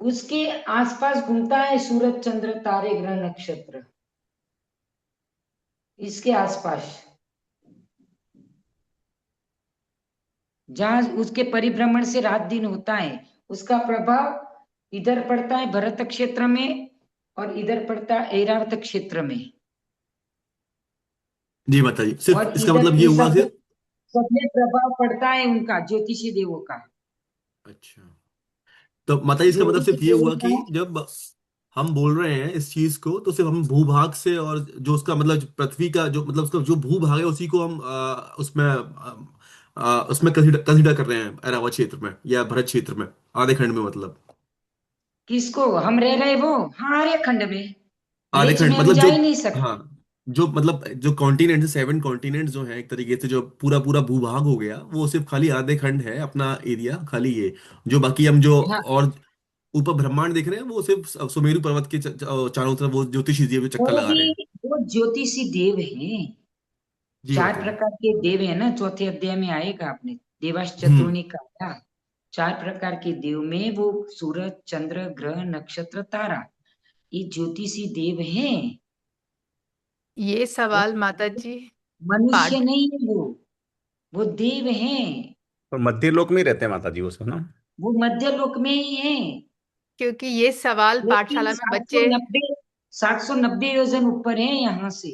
उसके आसपास घूमता है सूरज चंद्र तारे ग्रह नक्षत्र, इसके आसपास। जहां उसके परिभ्रमण से रात दिन होता है, उसका प्रभाव इधर पड़ता है भरत क्षेत्र में और इधर पड़ता है ऐरावत क्षेत्र में।
जी माता जी, सिर्फ
और
इसका
इधर
मतलब ये
ये
हुआ
सब
कि
सब में प्रभाव पड़ता है उनका, ज्योतिषी देवों का।
अच्छा, तो माता जी इसका मतलब
ज्योतिषी
सिर्फ ये
देवों
हुआ
का।
कि जब हम बोल रहे हैं इस चीज को, तो सिर्फ हम भूभाग से, और जो उसका मतलब जो पृथ्वी का जो मतलब उसका जो भूभाग है उसी को हम उसमें कंसिडर कर रहे हैं अरावत क्षेत्र में या भरत क्षेत्र में, आधे खंड में मतलब।
किसको हम रह रहे वो, हाँ आर्य खंड में।
आधे
लेच में
खंड
हम
मतलब
जा
जो,
ही नहीं सकते।
हाँ, जो मतलब जो कॉन्टिनेंट है, 7 कॉन्टिनेंट जो है एक तरीके से, जो पूरा पूरा भूभाग हो गया, वो सिर्फ खाली आधे खंड है अपना एरिया, खाली ये जो बाकी हम जो
हाँ,
और ऊपर ब्रह्मांड देख रहे हैं वो सिर्फ सुमेरु पर्वत के चारों तरफ वो ज्योतिषी जी चक्कर
वो
लगा
भी
रहे हैं।
वो ज्योतिषी देव हैं।
जी
चार
बताइए।
प्रकार के देव है ना, चौथे अध्याय में आएगा, आपने देवास
हम्म।
चतुर्णी का आया। चार प्रकार के देव में वो सूरज चंद्र ग्रह नक्षत्र तारा, ये ज्योतिषी देव हैं।
ये
वो
सवाल माता जी
मनुष्य
पाठ
नहीं है वो देव हैं।
और मध्य लोक में ही रहते हैं माता जी वो सब ना।
वो मध्य लोक में ही है।
क्योंकि ये सवाल
लेकिन
पाठशाला में
सात सौ
बच्चे
नब्बे 790 योजन ऊपर है यहाँ से।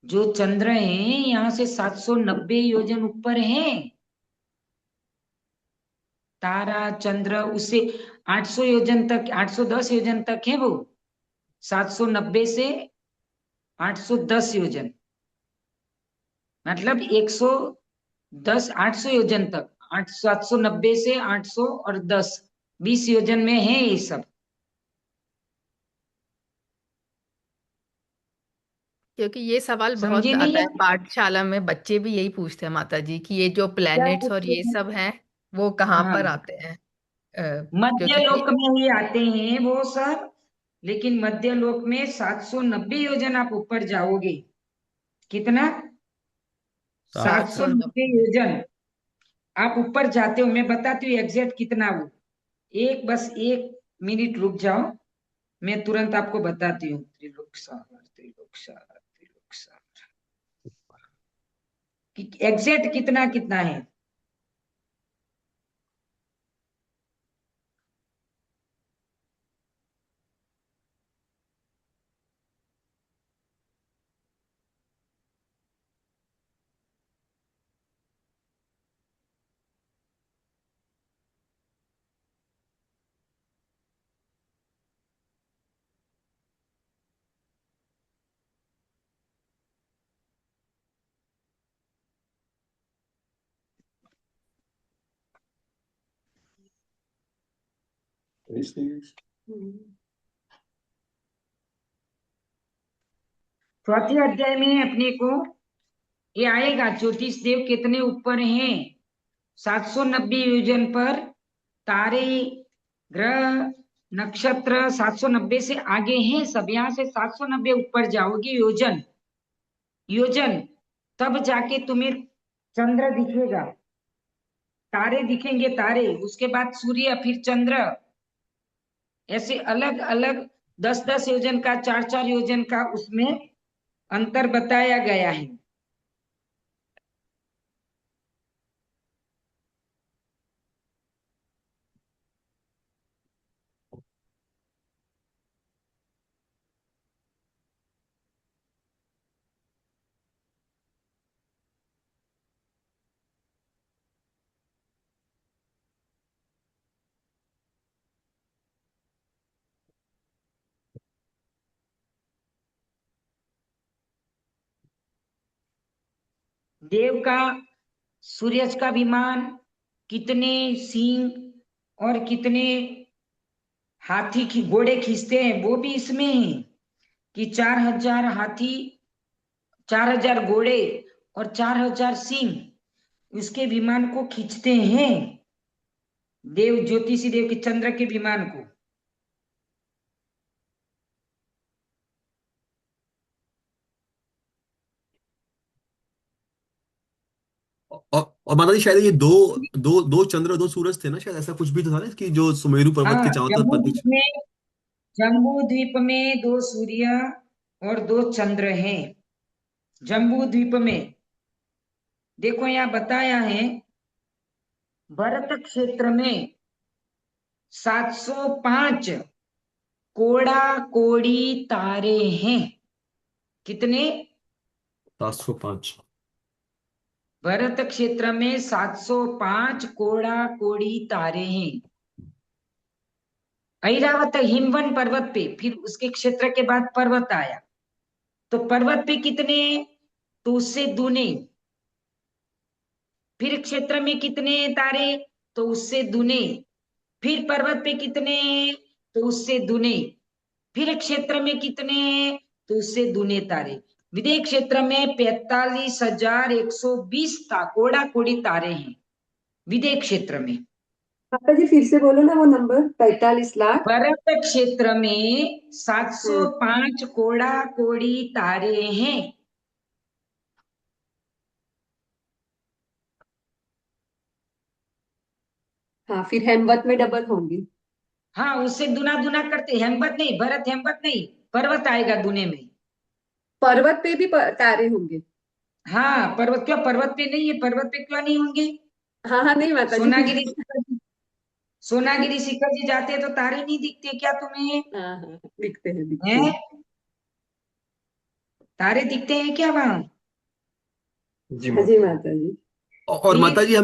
जो चंद्र है यहाँ से 790 योजन ऊपर है। तारा चंद्र उससे 800 योजन तक, 810 योजन तक है वो। 790 से 810 योजन, मतलब 110, 800 योजन तक। 790 से 800 और 10, 20 योजन में है ये सब।
क्योंकि ये सवाल बहुत
समझे नहीं
आता है
आप।
पाठशाला में, बच्चे भी यही पूछते हैं माता जी कि ये जो
क्या
प्लैनेट्स और
पूछते
ये
हैं।
सब हैं वो कहाँ पर
हाँ,
आते हैं।
मध्य
क्योंकि
लोक में ही आते हैं वो सब। लेकिन मध्य लोक में 790 योजन आप ऊपर जाओगे। कितना?
सात।
790
790।
योजन आप ऊपर जाते हो। मैं बताती हूँ एग्जैक्ट कितना वो। एक बस 1 मिनट रुक जाओ, मैं तुरंत आपको बताती हूँ। त्रिलोक सागर, त्रिलोक सागर, त्रिलोक सागर एग्जैक्ट कितना कितना है। चौथे अध्याय में अपने को ये आएगा ज्योतिष देव कितने ऊपर हैं। 790 योजन पर तारे ग्रह नक्षत्र 790 से आगे हैं सब, यहाँ से 790 ऊपर जाओगी योजन, योजन, तब जाके तुम्हें चंद्र दिखेगा, तारे दिखेंगे, तारे, उसके बाद सूर्य, फिर चंद्र, ऐसे अलग अलग 10-10 योजन का, 4-4 योजन का उसमें अंतर बताया गया है। देव का, सूरज का विमान कितने सींग और कितने हाथी की घोड़े खींचते हैं, वो भी इसमें है कि 4000 हाथी, 4000 घोड़े और 4000 सिंह उसके विमान को खींचते हैं, देव, ज्योतिषी देव के चंद्र के विमान को।
और माता जी शायद ये दो दो दो चंद्र दो सूरज थे ना, शायद ऐसा कुछ भी तो था ना कि जो सुमेरु पर्वत
हाँ,
के चारों तरफ प्रतीक।
जम्बू द्वीप में 2 सूर्य और 2 चंद्र हैं। जम्बू द्वीप में देखो यहाँ बताया है, भरत क्षेत्र में 705 कोड़ा कोड़ी तारे हैं। कितने?
705।
भरत क्षेत्र में 705 कोड़ा कोड़ी तारे हैं। ऐरावत हिमवन पर्वत पे, फिर उसके क्षेत्र के बाद पर्वत आया, तो पर्वत पे कितने? तो उससे दूने। फिर क्षेत्र में कितने तारे? तो उससे दूने। फिर पर्वत पे कितने? तो उससे दूने। फिर क्षेत्र में कितने? तो उससे दूने तारे। विदेश क्षेत्र में 45,120 कोड़ा कोड़ी तारे हैं विदेश क्षेत्र में।
माता जी फिर से बोलो ना वो नंबर, 45 लाख।
भरत क्षेत्र में 705 कोड़ा कोड़ी तारे हैं।
हाँ, फिर हेमवत में डबल होंगी।
हाँ, उससे दुना दुना करते, हेमवत नहीं, भरत हेमवत नहीं, पर्वत आएगा दुने में।
पर्वत पे भी तारे होंगे।
हाँ, पर्वत, क्यों पर्वत पे नहीं है? पर्वत पे क्यों नहीं होंगे?
हाँ हाँ, नहीं माता जी
सोनागिरी शिखर जी, सोनागिरी शिखर जी जाते हैं तो तारे नहीं दिखते क्या तुम्हें?
हाँ हाँ, दिखते हैं दिखते
हैं?
हैं।
तारे दिखते हैं क्या वहां?
जी
हाँ जी
माता
माता जी।
और
फिर
माता जी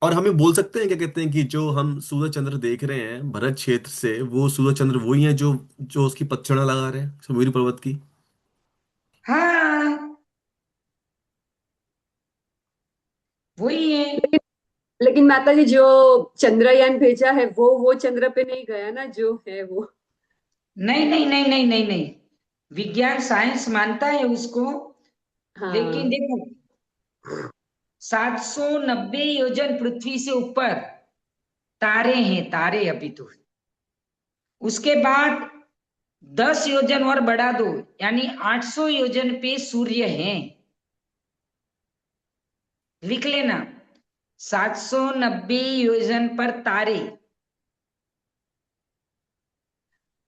हमें बोल सकते हैं क्या, कहते हैं कि जो हम सूरज चंद्र देख रहे हैं भरत क्षेत्र से, वो सूरज चंद्र वही है जो जो उसकी पतझड़ लगा रहे हैं सुमेरु पर्वत की।
हाँ, वही है।
लेकिन लेकिन माता जी जो चंद्रयान भेजा है वो चंद्र पे नहीं गया ना, जो है वो।
नहीं नहीं नहीं नहीं नहीं नहीं, विज्ञान साइंस मानता है उसको, लेकिन
हाँ
देखो 790 योजन पृथ्वी से ऊपर तारे हैं, तारे अभी तो। उसके बाद 10 योजन और बढ़ा दो, यानी 800 योजन पे सूर्य हैं। लिख लेना, 790 योजन पर तारे।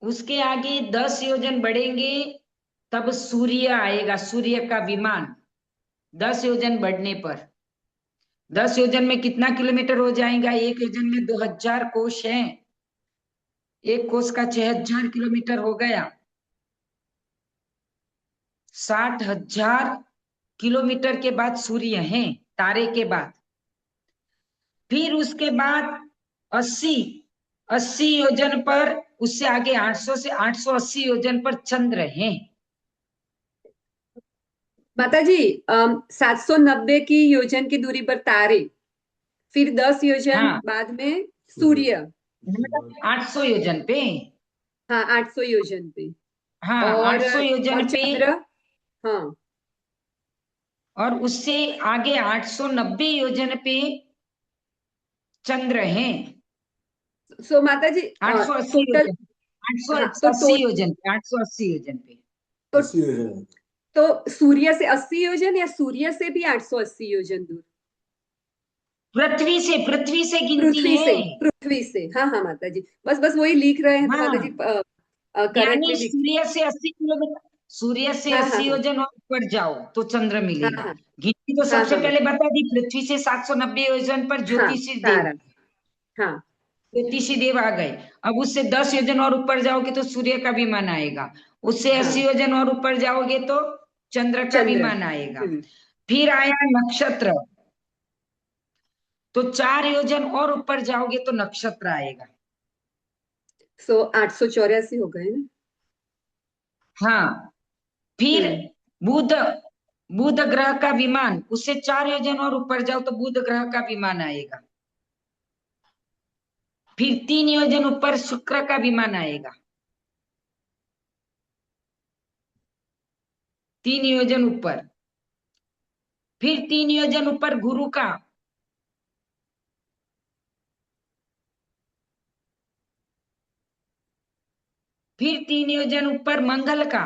उसके आगे 10 योजन बढ़ेंगे तब सूर्य आएगा, सूर्य का विमान। 10 योजन बढ़ने पर, 10 योजन में कितना किलोमीटर हो जाएगा? एक योजन में 2000 कोश है, एक कोश का 6000 किलोमीटर हो गया। 60,000 किलोमीटर के बाद सूर्य हैं, तारे के बाद। फिर उसके बाद 80 80 योजन पर, उससे आगे 800 से 880 योजन पर चंद्र हैं।
माता जी 790 की योजन की दूरी पर तारे, फिर 10 योजन
हाँ,
बाद में सूर्य।
800 योजन पे।
हाँ, 800 योजन पे।
हाँ,
और
800 योजन पे,
चंद्र। हाँ
और उससे आगे 890 योजन पे चंद्र हैं।
सो माता जी
880
टोटल,
योजन,
हाँ
880 योजन पे, 880 योजन पे।
तो
80 योजन।
तो सूर्य से 80 योजन या सूर्य से भी 880 योजन दूर?
पृथ्वी से गिनती है।
पृथ्वी से, हाँ हाँ माता जी, बस बस वही लिख रहे हैं तो माता जी
हाँ,
करेक्टली
यानी
लिख।
सूर्य से 80 किलोमीटर, सूर्य से
हाँ हाँ
80
हाँ
योजन और ऊपर जाओ तो चंद्र
हाँ
मिलेगा।
हाँ
गिनती तो
हाँ
सबसे
हाँ
पहले बता दी, पृथ्वी से 790 योजन पर
हाँ
ज्योतिषी देव,
तारा, हाँ
ज्योतिषी देव आ गए। अब उससे 10 योजन और ऊपर जाओगे तो सूर्य का विमान आएगा, उससे 80
हाँ
योजन और ऊपर जाओगे तो चंद्र का
चंद्र,
विमान आएगा। फिर आया नक्षत्र, तो 4 योजन और ऊपर जाओगे तो नक्षत्र आएगा।
सो 884 हो गए ना।
हाँ, फिर
हम्म
बुध, बुध ग्रह का विमान, उससे 4 योजन और ऊपर जाओ तो बुध ग्रह का विमान आएगा। फिर 3 योजन ऊपर शुक्र का विमान आएगा, 3 योजन ऊपर। फिर 3 योजन ऊपर गुरु का, फिर 3 योजन ऊपर मंगल का,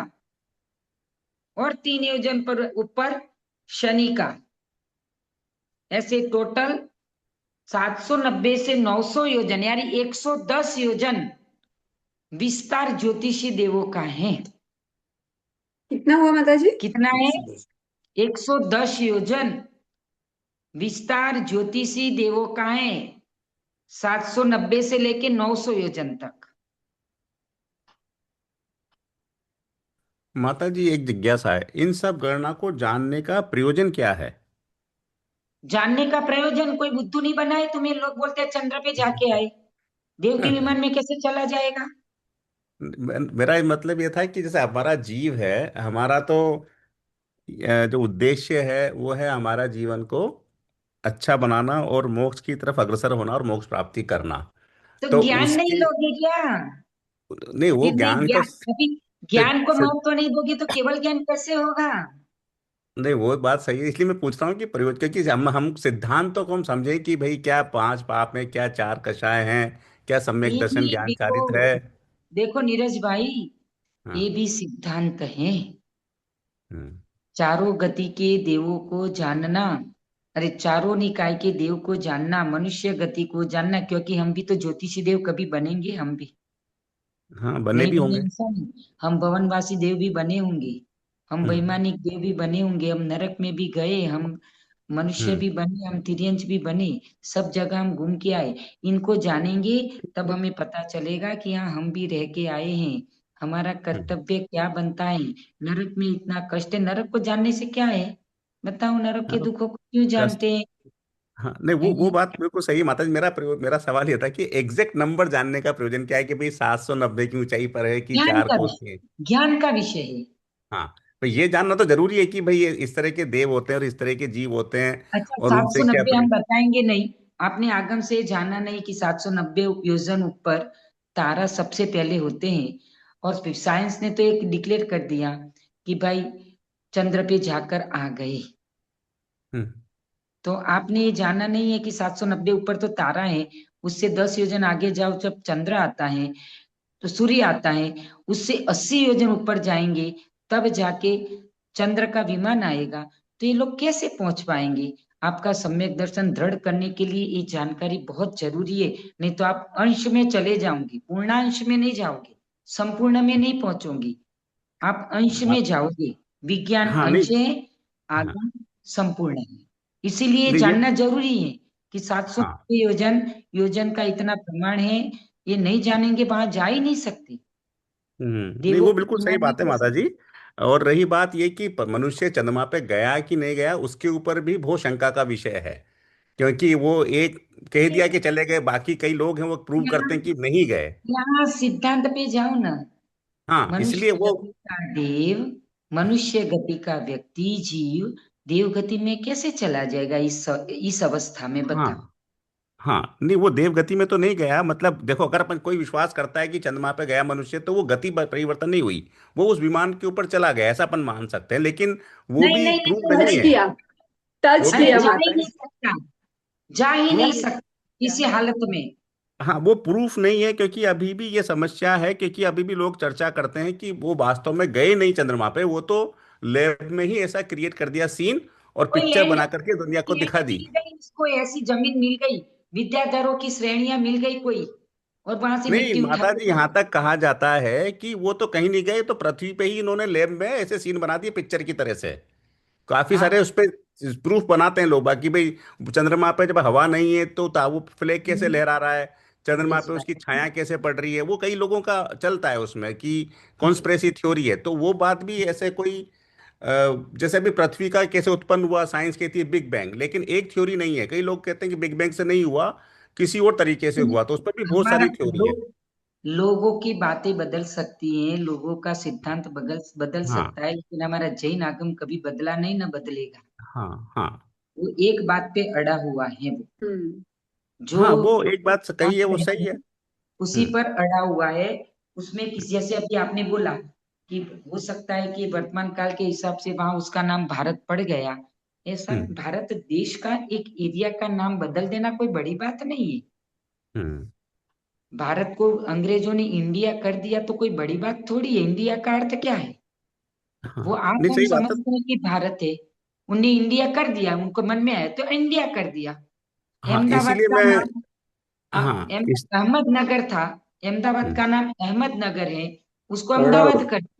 और 3 योजन पर ऊपर शनि का। ऐसे टोटल 790 से 900 योजन यानी 110 योजन विस्तार ज्योतिषी देवों का है।
कितना हुआ माता जी?
कितना है?
110।
110 योजन विस्तार ज्योतिषी देवों का है, 790 से लेके 900 योजन तक।
माता जी एक जिज्ञासा है, इन सब गणना को जानने का प्रयोजन क्या है?
जानने का प्रयोजन, कोई बुद्धू नहीं बना है तुम्हें। लोग बोलते हैं चंद्र पे जाके आए, देव के विमान में कैसे चला जाएगा?
मेरा मतलब ये था कि जैसे हमारा जीव है, हमारा तो जो उद्देश्य है वो है हमारा जीवन को अच्छा बनाना और मोक्ष की तरफ अग्रसर होना और मोक्ष प्राप्ति करना।
तो
तो
ज्ञान नहीं
उसके
लोगे क्या?
नहीं, वो
फिर नहीं
ज्ञान तो
ज्ञान, अभी ज्ञान को महत्व नहीं दोगे तो केवल ज्ञान कैसे होगा?
नहीं, वो बात सही है, इसलिए मैं पूछ रहा हूँ कि प्रयोग, क्योंकि हम सिद्धांतों को हम समझें कि भाई क्या पांच पाप हैं, क्या चार कषाय हैं, क्या सम्यक
ये
दर्शन
भी
ज्ञान
देखो,
चारित्र है।
देखो नीरज भाई,
हाँ।
ये भी सिद्धांत है।
हम्म।
चारों गति के देवों को जानना, अरे चारों निकाय के देव को जानना, मनुष्य गति को जानना, क्योंकि हम भी तो ज्योतिषी देव कभी बनेंगे, हम भी
हाँ, बने
नहीं
भी
बने
होंगे।
ऐसा नहीं। हम भवनवासी देव भी बने होंगे, हम
हम्म।
वैमानिक देव भी बने होंगे, हम नरक में भी गए, हम मनुष्य
हम्म।
भी बने, हम तिर्यंच भी बने, सब जगह हम घूम के आए। इनको जानेंगे तब हमें पता चलेगा कि हाँ हम भी रह के आए हैं, हमारा
हम्म।
कर्तव्य क्या बनता है। नरक में इतना कष्ट है, नरक को जानने से क्या है? बताओ, नरक के
हाँ,
दुखों को क्यों
कष्ट।
जानते हैं?
हाँ, नहीं, वो
हैं?
बात बिल्कुल सही है माता जी। मेरा सवाल ये था कि एग्जैक्ट नंबर जानने का प्रयोजन क्या है, कि भाई 790 की ऊंचाई पर है कि
ज्ञान
चार
का
कोस
विषय,
की है।
ज्ञान का विषय है।
हाँ, तो ये जानना तो जरूरी है कि भाई ये इस तरह के देव होते हैं और इस तरह के जीव होते हैं,
अच्छा,
और
सात
उनसे
सौ
क्या
नब्बे हम बताएंगे नहीं। आपने आगम से जाना नहीं कि 790 योजन ऊपर तारा सबसे पहले होते हैं। और फिर साइंस ने तो एक डिक्लेयर कर दिया कि भाई चंद्र पे जाकर आ गए।
हम्म।
तो आपने ये जाना नहीं है कि 790 ऊपर तो तारा है, उससे 10 योजन आगे जाओ जब चंद्र आता है, तो सूर्य आता है, उससे 80 योजन ऊपर जाएंगे तब जाके चंद्र का विमान आएगा। तो ये लोग कैसे पहुंच पाएंगे? आपका सम्यक दर्शन दृढ़ करने के लिए ये जानकारी बहुत जरूरी है, नहीं तो आप अंश में चले जाओगे, पूर्णांश में नहीं जाओगे, संपूर्ण में नहीं पहुंचोगे, आप अंश
हाँ।
में जाओगे। विज्ञान
हाँ, नहीं।
अंश है,
हाँ,
आगम संपूर्ण है। इसीलिए
नहीं, ये।
जानना जरूरी है कि 700
हाँ।
योजन, योजन का इतना प्रमाण है। ये नहीं जानेंगे वहां जा ही नहीं सकते,
नहीं,
देवों
वो
को
बिल्कुल सही
तुलना नहीं
बात है
कर
माता जी।
सकते।
और रही बात ये कि मनुष्य चंद्रमा पे गया कि नहीं गया, उसके ऊपर भी बहुत शंका का विषय है, क्योंकि वो एक कह दिया कि चले गए, बाकी कई लोग हैं वो प्रूव करते
यहाँ,
हैं कि नहीं गए।
यहाँ सिद्धांत पे जाओ ना।
हाँ, इसलिए
मनुष्य
वो।
गति का देव, मनुष्य गति का व्यक्ति जीव देव गति में कैसे चला जाएगा इस अवस्था में,
हाँ।
बताओ।
हाँ, नहीं, वो देव गति में तो नहीं गया। मतलब देखो, अगर अपन कोई विश्वास करता है कि चंद्रमा पे गया मनुष्य, तो वो गति परिवर्तन नहीं हुई, वो उस विमान के ऊपर चला गया, ऐसा अपन मान सकते हैं, लेकिन वो
नहीं
भी
नहीं
प्रूव
नहीं
नहीं
टच
है।
किया, टच
वो भी
अरे
किया
जा
प्रूव
ही
माता
नहीं
जी,
सकता, जा ही नहीं
प्रूव
सकता किसी हालत में।
हाँ, वो प्रूफ नहीं है, क्योंकि अभी भी ये समस्या है, क्योंकि अभी भी लोग चर्चा करते हैं कि वो वास्तव में गए नहीं चंद्रमा पे, वो तो लैब में ही ऐसा क्रिएट कर दिया सीन और
कोई
पिक्चर
एंड
बना करके दुनिया को दिखा दी।
मिल गई, उसको ऐसी जमीन मिल गई, विद्याधरों की श्रेणियां मिल गई कोई, और वहां से
नहीं
मिट्टी उठा
माता
के
जी, यहाँ तक कहा जाता है कि वो तो कहीं नहीं गए, तो पृथ्वी पे ही इन्होंने लैब में ऐसे सीन बना दिए पिक्चर की तरह से। काफी सारे
हाँ।
उस पे प्रूफ बनाते हैं लोग, बाकी भाई चंद्रमा पे जब हवा नहीं है तो वो फ्लैग कैसे लहरा रहा है, चंद्रमा
यस
पे उसकी
बात।
छाया कैसे पड़ रही है, वो कई लोगों का चलता है उसमें कि कॉन्स्पिरेसी थ्योरी है। तो वो बात भी ऐसे कोई अ, जैसे अभी पृथ्वी का कैसे उत्पन्न हुआ, साइंस कहती है बिग बैंग, लेकिन एक थ्योरी नहीं है, कई लोग कहते हैं कि बिग बैंग से नहीं हुआ, किसी और तरीके से हुआ, तो उस पर भी बहुत
हमारा
सारी थ्योरी है।
लोगों की बातें बदल सकती हैं, लोगों का सिद्धांत बदल बदल
हाँ
सकता है, लेकिन हमारा जैन आगम कभी बदला नहीं, ना बदलेगा।
हाँ हाँ
वो एक बात पे अड़ा हुआ है, वो
हम्म।
जो
हाँ, वो एक बात कही है, वो
है,
सही है।
उसी
हम्म
पर अड़ा हुआ है। उसमें किसी, जैसे अभी आपने बोला कि हो सकता है कि वर्तमान काल के हिसाब से वहां उसका नाम भारत पड़ गया, ऐसा
हम्म
भारत देश का एक एरिया का नाम बदल देना कोई बड़ी बात नहीं है।
हम्म।
भारत को अंग्रेजों ने इंडिया कर दिया तो कोई बड़ी बात थोड़ी है। इंडिया का अर्थ क्या है? वो
हाँ,
आज
नहीं
हम
सही बात है।
समझते हैं कि भारत है, उनने इंडिया कर दिया, उनको मन में आया तो इंडिया कर दिया।
हाँ
अहमदाबाद
इसीलिए
का
मैं,
नाम
हाँ इस,
अहमदनगर था, अहमदाबाद
हम्म,
का नाम अहमदनगर है, उसको
प्रणव
अहमदाबाद कर।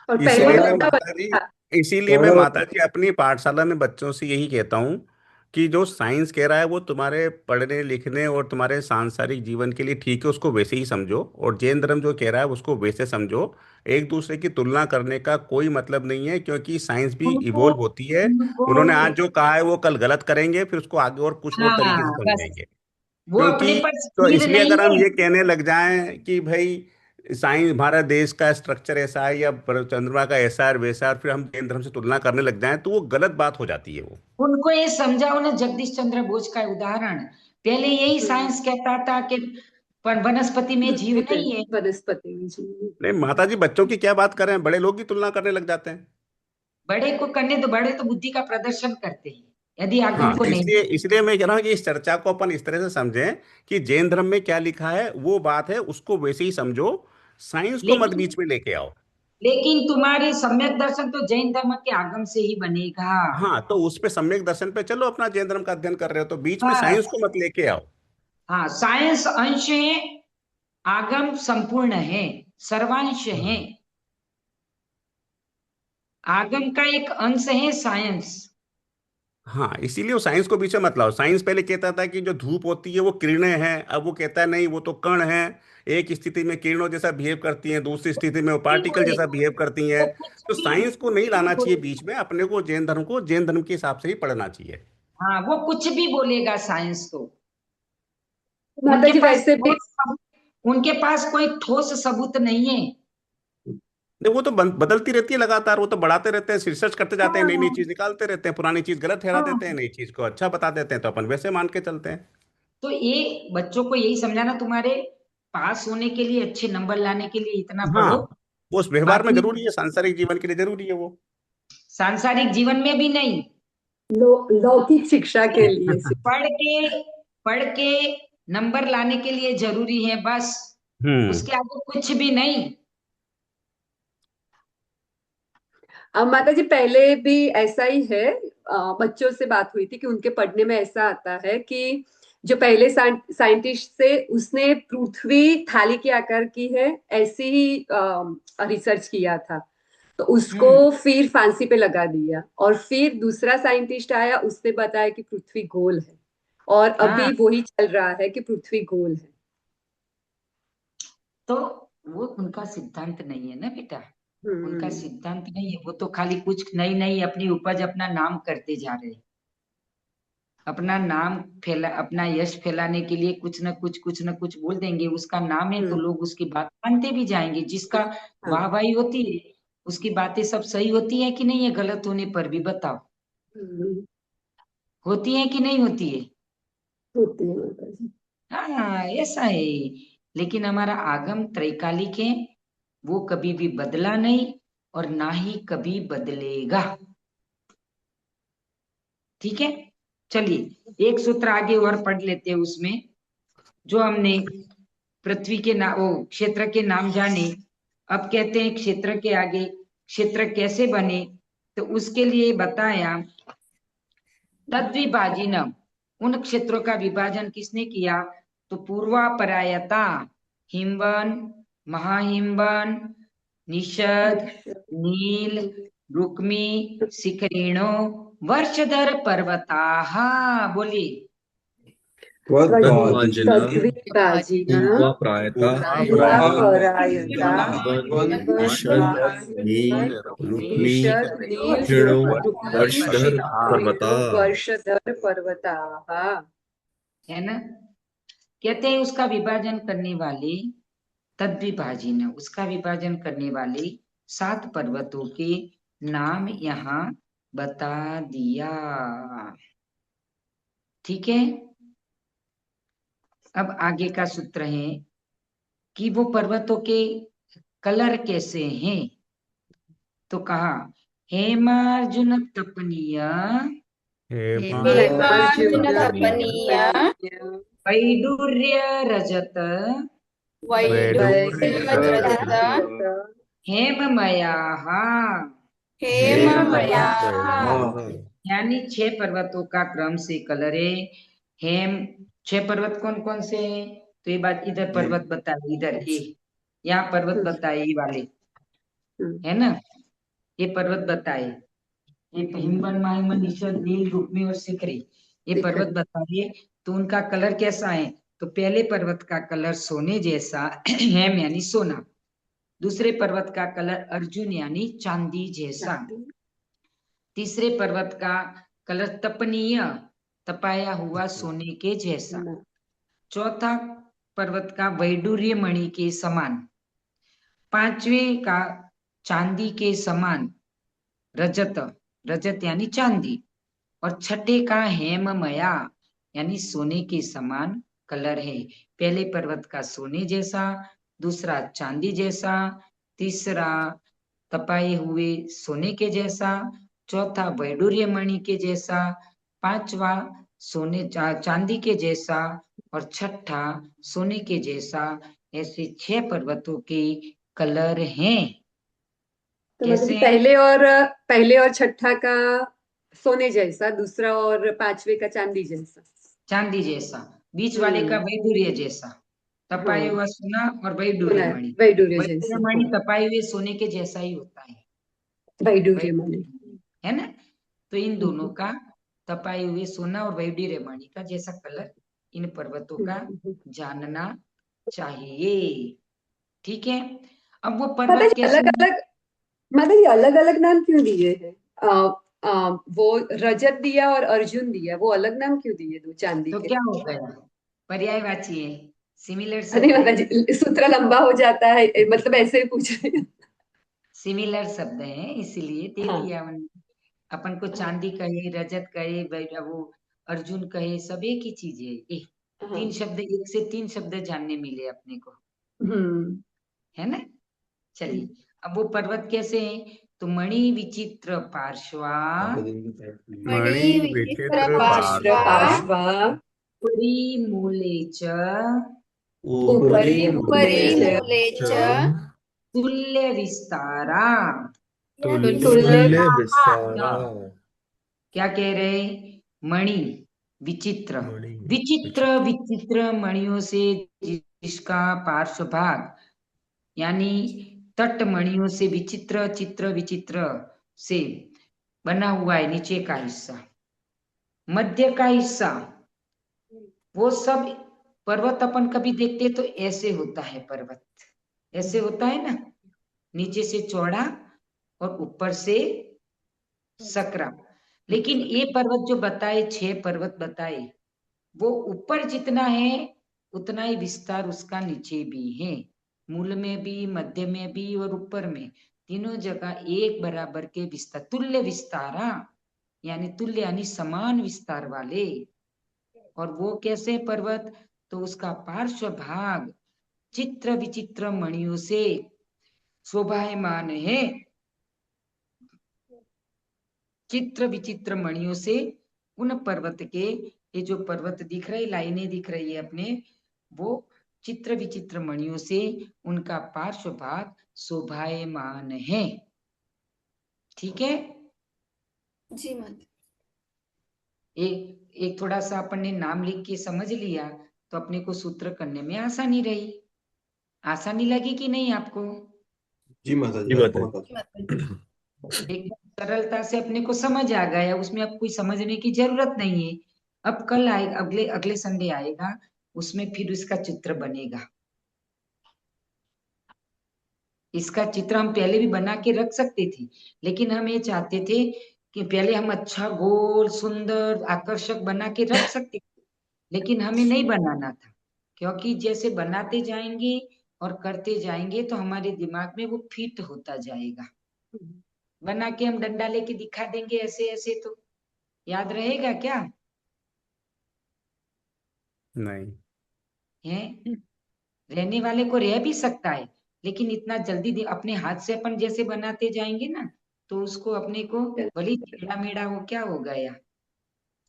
और पहले
इसीलिए मैं
उसका
माता जी,
था।
इसीलिए मैं
प्रणव
माता जी अपनी पाठशाला में बच्चों से यही कहता हूँ कि जो साइंस कह रहा है वो तुम्हारे पढ़ने लिखने और तुम्हारे सांसारिक जीवन के लिए ठीक है, उसको वैसे ही समझो, और जैन धर्म जो कह रहा है उसको वैसे समझो। एक दूसरे की तुलना करने का कोई मतलब नहीं है, क्योंकि साइंस भी
उनको
इवोल्व होती है।
उनको
उन्होंने आज जो कहा है वो कल गलत करेंगे, फिर उसको आगे और कुछ और तरीके से
हाँ बस,
समझाएंगे।
वो अपने
क्योंकि
पर
तो
स्थिर
इसलिए
नहीं
अगर हम
है।
ये कहने लग जाएं कि भाई साइंस, भारत देश का स्ट्रक्चर ऐसा है या चंद्रमा का ऐसा है वैसा है, और फिर हम जैन धर्म से तुलना करने लग जाएं, तो वो गलत बात हो जाती है वो।
उनको ये समझाओ ना, जगदीश चंद्र बोस का उदाहरण। पहले यही
हम्म।
साइंस कहता था कि वनस्पति में जीव
पृथ्वी पे
नहीं है।
वनस्पति में जी।
नहीं माता जी, बच्चों की क्या बात करें, बड़े लोग ही तुलना करने लग जाते हैं।
बड़े को करने दो, बड़े तो बुद्धि का प्रदर्शन करते हैं, यदि आगम
हाँ,
को नहीं।
इसलिए इसलिए मैं कह रहा हूँ कि इस चर्चा को अपन इस तरह से समझें कि जैन धर्म में क्या लिखा है वो बात है, उसको वैसे ही समझो, साइंस को मत
लेकिन
बीच में लेके आओ।
तुम्हारी सम्यक दर्शन तो जैन धर्म के आगम से ही बनेगा।
हाँ, तो उस पे सम्यक दर्शन पे चलो, अपना जैन धर्म का अध्ययन कर रहे हो तो बीच में साइंस
बस।
को मत लेके आओ।
हाँ, साइंस अंश है, आगम संपूर्ण है, सर्वांश है।
हाँ
आगम का एक अंश है साइंस।
हाँ, इसीलिए वो साइंस को पीछे मत लाओ। साइंस पहले कहता था कि जो धूप होती है वो किरणें हैं, अब वो कहता है नहीं, वो तो कण हैं। एक स्थिति में किरणों जैसा बिहेव करती हैं, दूसरी स्थिति में वो
भी
पार्टिकल जैसा
बोलेगा,
बिहेव करती हैं।
वो कुछ
तो
भी
साइंस को नहीं लाना चाहिए
बोलेगा।
बीच में, अपने को जैन धर्म के हिसाब से ही पढ़ना चाहिए।
हाँ, वो कुछ भी बोलेगा साइंस तो।
माता
उनके
जी
पास
वैसे भी
उनके पास कोई ठोस सबूत नहीं है।
नहीं, वो तो बदलती रहती है लगातार, वो तो बढ़ाते रहते हैं, रिसर्च करते जाते हैं, नई नई
हाँ
चीज निकालते रहते हैं, पुरानी चीज गलत ठहरा देते हैं,
हाँ।
नई चीज को अच्छा बता देते हैं, तो अपन वैसे मान के चलते हैं।
तो ये बच्चों को यही समझाना, तुम्हारे पास होने के लिए, अच्छे नंबर लाने के लिए इतना
हाँ,
पढ़ो।
वो उस व्यवहार में
बाकी
जरूरी है, सांसारिक जीवन के लिए जरूरी है वो।
सांसारिक जीवन में भी नहीं।
लौकिक शिक्षा के लिए
पढ़ के पढ़ के नंबर लाने के लिए जरूरी है, बस।
हम्म
उसके आगे कुछ भी नहीं।
अब माता जी पहले भी ऐसा ही है। बच्चों से बात हुई थी कि उनके पढ़ने में ऐसा आता है कि जो पहले साइंटिस्ट से उसने पृथ्वी थाली के आकार की है ऐसी ही रिसर्च किया था, तो उसको
हम्म।
फिर फांसी पे लगा दिया, और फिर दूसरा साइंटिस्ट आया, उसने बताया कि पृथ्वी गोल है, और
हाँ,
अभी वही चल रहा है कि पृथ्वी गोल है।
तो वो उनका सिद्धांत नहीं है ना बेटा। उनका
हम्म।
सिद्धांत नहीं है, वो तो खाली कुछ नई नई अपनी उपज, अपना नाम करते जा रहे हैं। अपना नाम फैला, अपना यश फैलाने के लिए कुछ न कुछ बोल देंगे, उसका नाम है तो
हम्म।
लोग उसकी बात मानते भी जाएंगे। जिसका
हाँ।
वाहवाही होती है, उसकी बातें सब सही होती है कि नहीं है, गलत होने पर भी बताओ।
हम्म।
होती है कि नहीं होती है?
होती है माता जी।
हाँ, ऐसा है। लेकिन हमारा आगम त्रैकालिक है, वो कभी भी बदला नहीं, और ना ही कभी बदलेगा। ठीक है, चलिए एक सूत्र आगे और पढ़ लेते हैं उसमें। जो हमने पृथ्वी के नाम, वो क्षेत्र के नाम जाने, अब कहते हैं क्षेत्र के आगे क्षेत्र कैसे बने, तो उसके लिए बताया तद्विभाजिनम, उन क्षेत्रों का विभाजन किसने किया, तो पूर्वापरायता, हिमवन, महाहिमवन, निषद, नील, रुक्मी, शिखरिणो, वर्षधर पर्वताः। बोलिए।
तद्विभाजिनम
तद्विभाजिनम
पूर्वाप्रायता
पूर्वापरायता
हिमवन निषद नील रुक्मी
निषद नील
शिखरिणो
रुक्मी
वर्षधर पर्वता।
वर्षधर पर्वताः।
है ना। कहते हैं उसका विभाजन करने वाले, तद्विभाजिन, उसका विभाजन करने वाले 7 पर्वतों के नाम यहाँ बता दिया। ठीक है। अब आगे का सूत्र है कि वो पर्वतों के कलर कैसे हैं, तो कहा हेमार्जुन तपनीय,
हेमार्जुन तपनीय
वैडूर्य रजत,
वैडूर्य रजत
हेममयाः,
हेममयाः।
यानी 6 पर्वतों का क्रम से कलर है। हेम, 6 पर्वत कौन कौन से हैं, तो ये बात इधर पर्वत बताए, इधर ये यहाँ पर्वत बताए, ये वाले है ना, ये पर्वत बताए, ये हिमवन, माहिमन, निषद, नील, रुक्मी और शिखरी, ये पर्वत बताइए। तो उनका कलर कैसा है, तो पहले पर्वत का कलर सोने जैसा, हेम यानी सोना, दूसरे पर्वत का कलर अर्जुन यानी चांदी जैसा, तीसरे पर्वत का कलर तपनीय, तपाया हुआ सोने के जैसा, चौथा पर्वत का वैडूर्य मणि के समान, पांचवें का चांदी के समान, रजत, रजत यानी चांदी, और छठे का हेममया यानी सोने के समान कलर है। पहले पर्वत का सोने जैसा, दूसरा चांदी जैसा, तीसरा तपाए हुए सोने के जैसा, चौथा वैडूर्य मणि के जैसा, पांचवा सोने चांदी के जैसा, और छठा सोने के जैसा। ऐसे 6 पर्वतों के कलर हैं।
तो
कैसे
मतलब
हैं?
पहले और छठा का सोने जैसा, दूसरा और पांचवे का चांदी जैसा।
चांदी जैसा, बीच वाले का वैडूर्य जैसा, तपाए
हाँ,
हुआ सोना और वैडूर्य मणि।
वैडूर्य
वैडूर्य
जैसा,
मणि
हाँ,
तपाए हुए सोने के जैसा ही होता है,
वैडूर्य मणि।
है ना। तो इन दोनों का, तपाए हुए सोना और वैडूर्य मणि का जैसा कलर इन पर्वतों का जानना चाहिए। ठीक है। अब वो पर्वत कैसे,
अलग अलग, मतलब ये अलग अलग नाम क्यों दिए हैं? वो रजत दिया और अर्जुन दिया, वो अलग नाम क्यों दिए दो चांदी
तो
के?
क्या हो गया, पर्यायवाची है, सिमिलर
नहीं
शब्द है,
मतलब सूत्र लंबा हो जाता है, मतलब ऐसे ही पूछ रहे हैं।
सिमिलर शब्द है इसलिए दे
हाँ,
दिया अपन को। चांदी कहे, रजत कहे, वो अर्जुन कहे, सब एक ही चीज है। एक
हाँ,
3 शब्द, 1 से 3 शब्द जानने मिले अपने को,
हम्म,
है ना। चलिए, अब वो पर्वत कैसे हैं, तो मणि विचित्र पार्श्वा,
मणि
मणि विचित्र
विचित्र
विचित्र
पार्श्वा
पार्श्वा,
उपरि मूले च,
ऊपरी मूले
उपरि
च,
मूले च
तुल्य विस्तारा।
तुल्य
तुल्य विस्तारा।
क्या कह रहे, मणि विचित्र,
मणि
विचित्र
विचित्र
विचित्र मणियों से जिसका पार्श्व भाग, यानी तट मणियों से विचित्र, चित्र विचित्र से बना हुआ है नीचे का हिस्सा, मध्य का हिस्सा, वो सब पर्वत अपन कभी देखते तो ऐसे होता है पर्वत, ऐसे होता है ना, नीचे से चौड़ा और ऊपर से सकरा। लेकिन ये पर्वत जो बताए, 6 पर्वत बताए, वो ऊपर जितना है उतना ही विस्तार उसका नीचे भी है, मूल में भी, मध्य में भी और ऊपर में, तीनों जगह एक बराबर के विस्तार, तुल्य विस्तारा, यानी तुल्य यानी समान विस्तार वाले। और वो कैसे पर्वत, तो उसका पार्श्व भाग चित्र विचित्र मणियों से शोभायमान है, चित्र विचित्र मणियों से। उन पर्वत के, ये जो पर्वत दिख रही, लाइनें दिख रही है अपने, वो चित्र विचित्र मणियों से उनका पार्श्व भाग शोभायमान है। ठीक है।
जी माता।
एक थोड़ा सा अपन ने नाम लिख के समझ लिया तो अपने को सूत्र करने में आसानी रही। आसानी लगी कि नहीं आपको?
जी माता जी,
जी
आपको
माता
जी माता जी।
एकदम सरलता से अपने को समझ आ गया, उसमें अब कोई समझने की जरूरत नहीं है। अब कल आएगा, अगले अगले संडे आएगा, उसमें फिर इसका चित्र बनेगा। इसका चित्र हम पहले भी बना के रख सकते थे, लेकिन हम ये चाहते थे कि पहले हम अच्छा गोल सुंदर आकर्षक बना के रख सकते थे, लेकिन हमें नहीं बनाना था, क्योंकि जैसे बनाते जाएंगे और करते जाएंगे तो हमारे दिमाग में वो फिट होता जाएगा। बना के हम डंडा लेके दिखा देंगे ऐसे ऐसे तो याद रहेगा क्या?
नहीं।
है रहने वाले को रह भी सकता है, लेकिन इतना जल्दी अपने हाथ से अपन जैसे बनाते जाएंगे ना तो उसको अपने को भले टेढ़ा मेढ़ा हो क्या हो गया,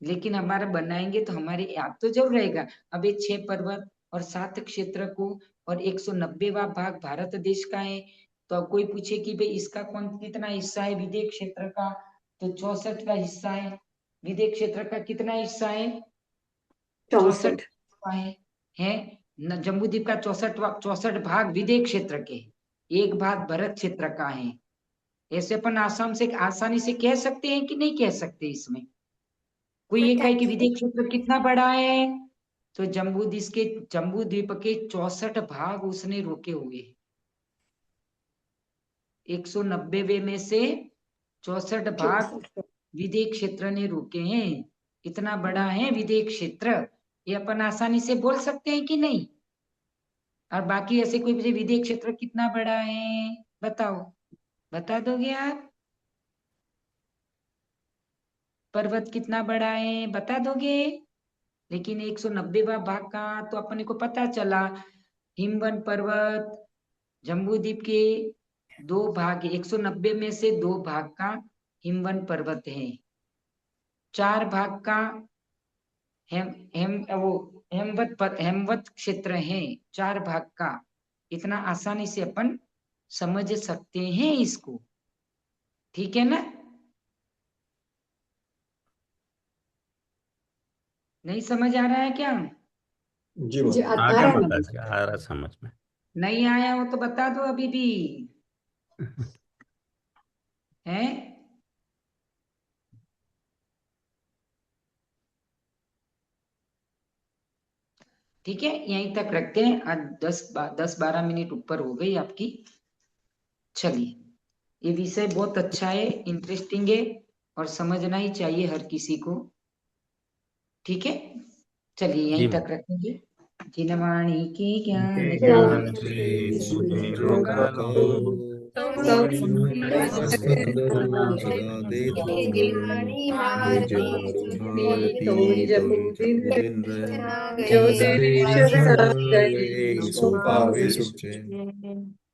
लेकिन हमारा बनाएंगे तो हमारे याद तो जरूर रहेगा। अब ये 6 पर्वत और 7 क्षेत्र को और 190वां भाग भारत देश का है, तो अब कोई पूछे कि भाई इसका कौन कितना हिस्सा है विदेश क्षेत्र का, तो 64 का हिस्सा है। विदेश क्षेत्र का कितना हिस्सा है? 64
64।
है न। जम्बूद्वीप का 64 भाग विदेश क्षेत्र के, एक भाग भरत क्षेत्र का है। ऐसे अपन आसानी से कह सकते हैं कि नहीं कह सकते? इसमें कोई ये कहे कि विदेश क्षेत्र कितना बड़ा है, तो जम्बूद्वीप के 64 भाग उसने रोके हुए हैं। 190 में से 64 भाग विदेश क्षेत्र ने रोके हैं। इतना बड़ा है विदेश क्षेत्र, ये अपन आसानी से बोल सकते हैं कि नहीं? और बाकी ऐसे कोई मुझे विदेश क्षेत्र कितना बड़ा है बताओ, बता दोगे आप? पर्वत कितना बड़ा है बता दोगे? लेकिन 190वां भाग का तो अपने को पता चला, हिमवन पर्वत जम्बूद्वीप के 2 भाग, 190 में से 2 भाग का हिमवन पर्वत है, 4 भाग का हेमवत क्षेत्र है, 4 भाग का। इतना आसानी से अपन समझ सकते हैं इसको, ठीक है ना? नहीं समझ आ रहा है क्या?
जी माता
आ
आ
गया
रहा है
माता
माता
जी, आ रहा समझ में।
नहीं आया हो तो बता दो अभी भी है। ठीक है, यहीं तक रखते हैं। आज 10-12 मिनट ऊपर हो गई आपकी। चलिए, ये विषय बहुत अच्छा है, इंटरेस्टिंग है और समझना ही चाहिए हर किसी को। ठीक है, चलिए
जी
यहीं तक
माता।
रखेंगे। जिनवाणी के ज्ञान
के
की
ज्ञान
जी।
से मुझे रोका
रोका
लो,
लो,
सौम्य
सद्वंदना
सदा
सदा
दे
दे
दो।
जिनवाणी
पूज्य
भारती
भारती तुम
जम्बूद्वीप
जमुदिन
जो
जो
तेरी
तेरी
शरणागति
शरणागति
सो
सुपावे
पावे
सुचे।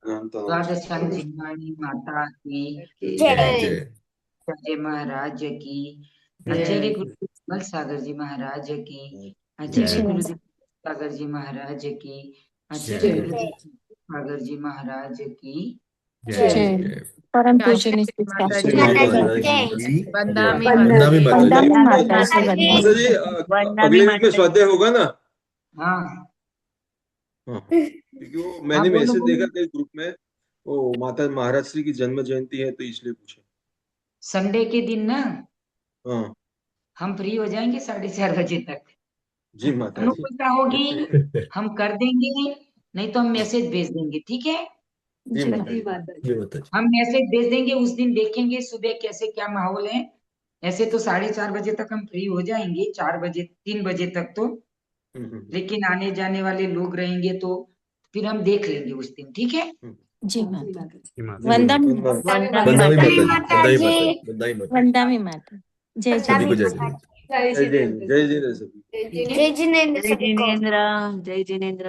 द्वादशांग जिनवाणी माता की
की
जय
जय।
जय।
जय महाराज की।
जय।
आचार्य गुरुदेव कमल सागर जी महाराज की। आचार्य
जय
गुरुदेव सागर जी महाराज की। आचार्य
जय
गुरुदेव सागर जी महाराज की।
जय
जय।
जय।
परम
चाचा
पूजनीय
जी माता
श्री
जी
माता
की
माता
जी
जी
जय।
की
वंदनामी
जय।
माता
वंदनामी
जी
माता जी।
वंदना माता
माता
से
जी
माता जी अगले वीक में स्वाध्याय होगा ना?
हाँ
हाँ, क्योंकि वो मैंने
बोलो
मैसेज
बोलो।
देखा कई ग्रुप में, वो माता महाराज श्री की जन्म जयंती है तो इसलिए पूछा।
संडे के दिन ना
हाँ
हम फ्री हो जाएंगे 4:30 बजे तक।
जी माता जी।
अनुकूलता होगी हम कर देंगे, नहीं तो हम मैसेज भेज देंगे। ठीक है,
जी
जी
माता
जी
जी।
माता
जी
जी।
माता जी।
हम मैसेज भेज देंगे, उस दिन देखेंगे सुबह कैसे क्या माहौल है। ऐसे तो 4:30 बजे तक हम फ्री हो जाएंगे, 4 बजे 3 बजे तक तो,
हम्म।
लेकिन आने जाने वाले लोग रहेंगे तो फिर हम देख लेंगे उस दिन। ठीक है,
जी
जी
माता
माता जी।
जी माता।
जी
वंदन
माता।
वंदनामी
वंदनामी
माता
माता
जी
जी।
माता
बधाई
जी।
माता जी। बधाई माता जी।
वंदनामी माता जय जय
सभी को जय
माता
जय।
जय
जय जय
जिनेन्द्र
जय
सभी
जय
को।
सभी।
जय
ठीक है।
जय जिनेन्द्र
जय
सभी को।
जिनेन्द्र, जय जिनेन्द्र।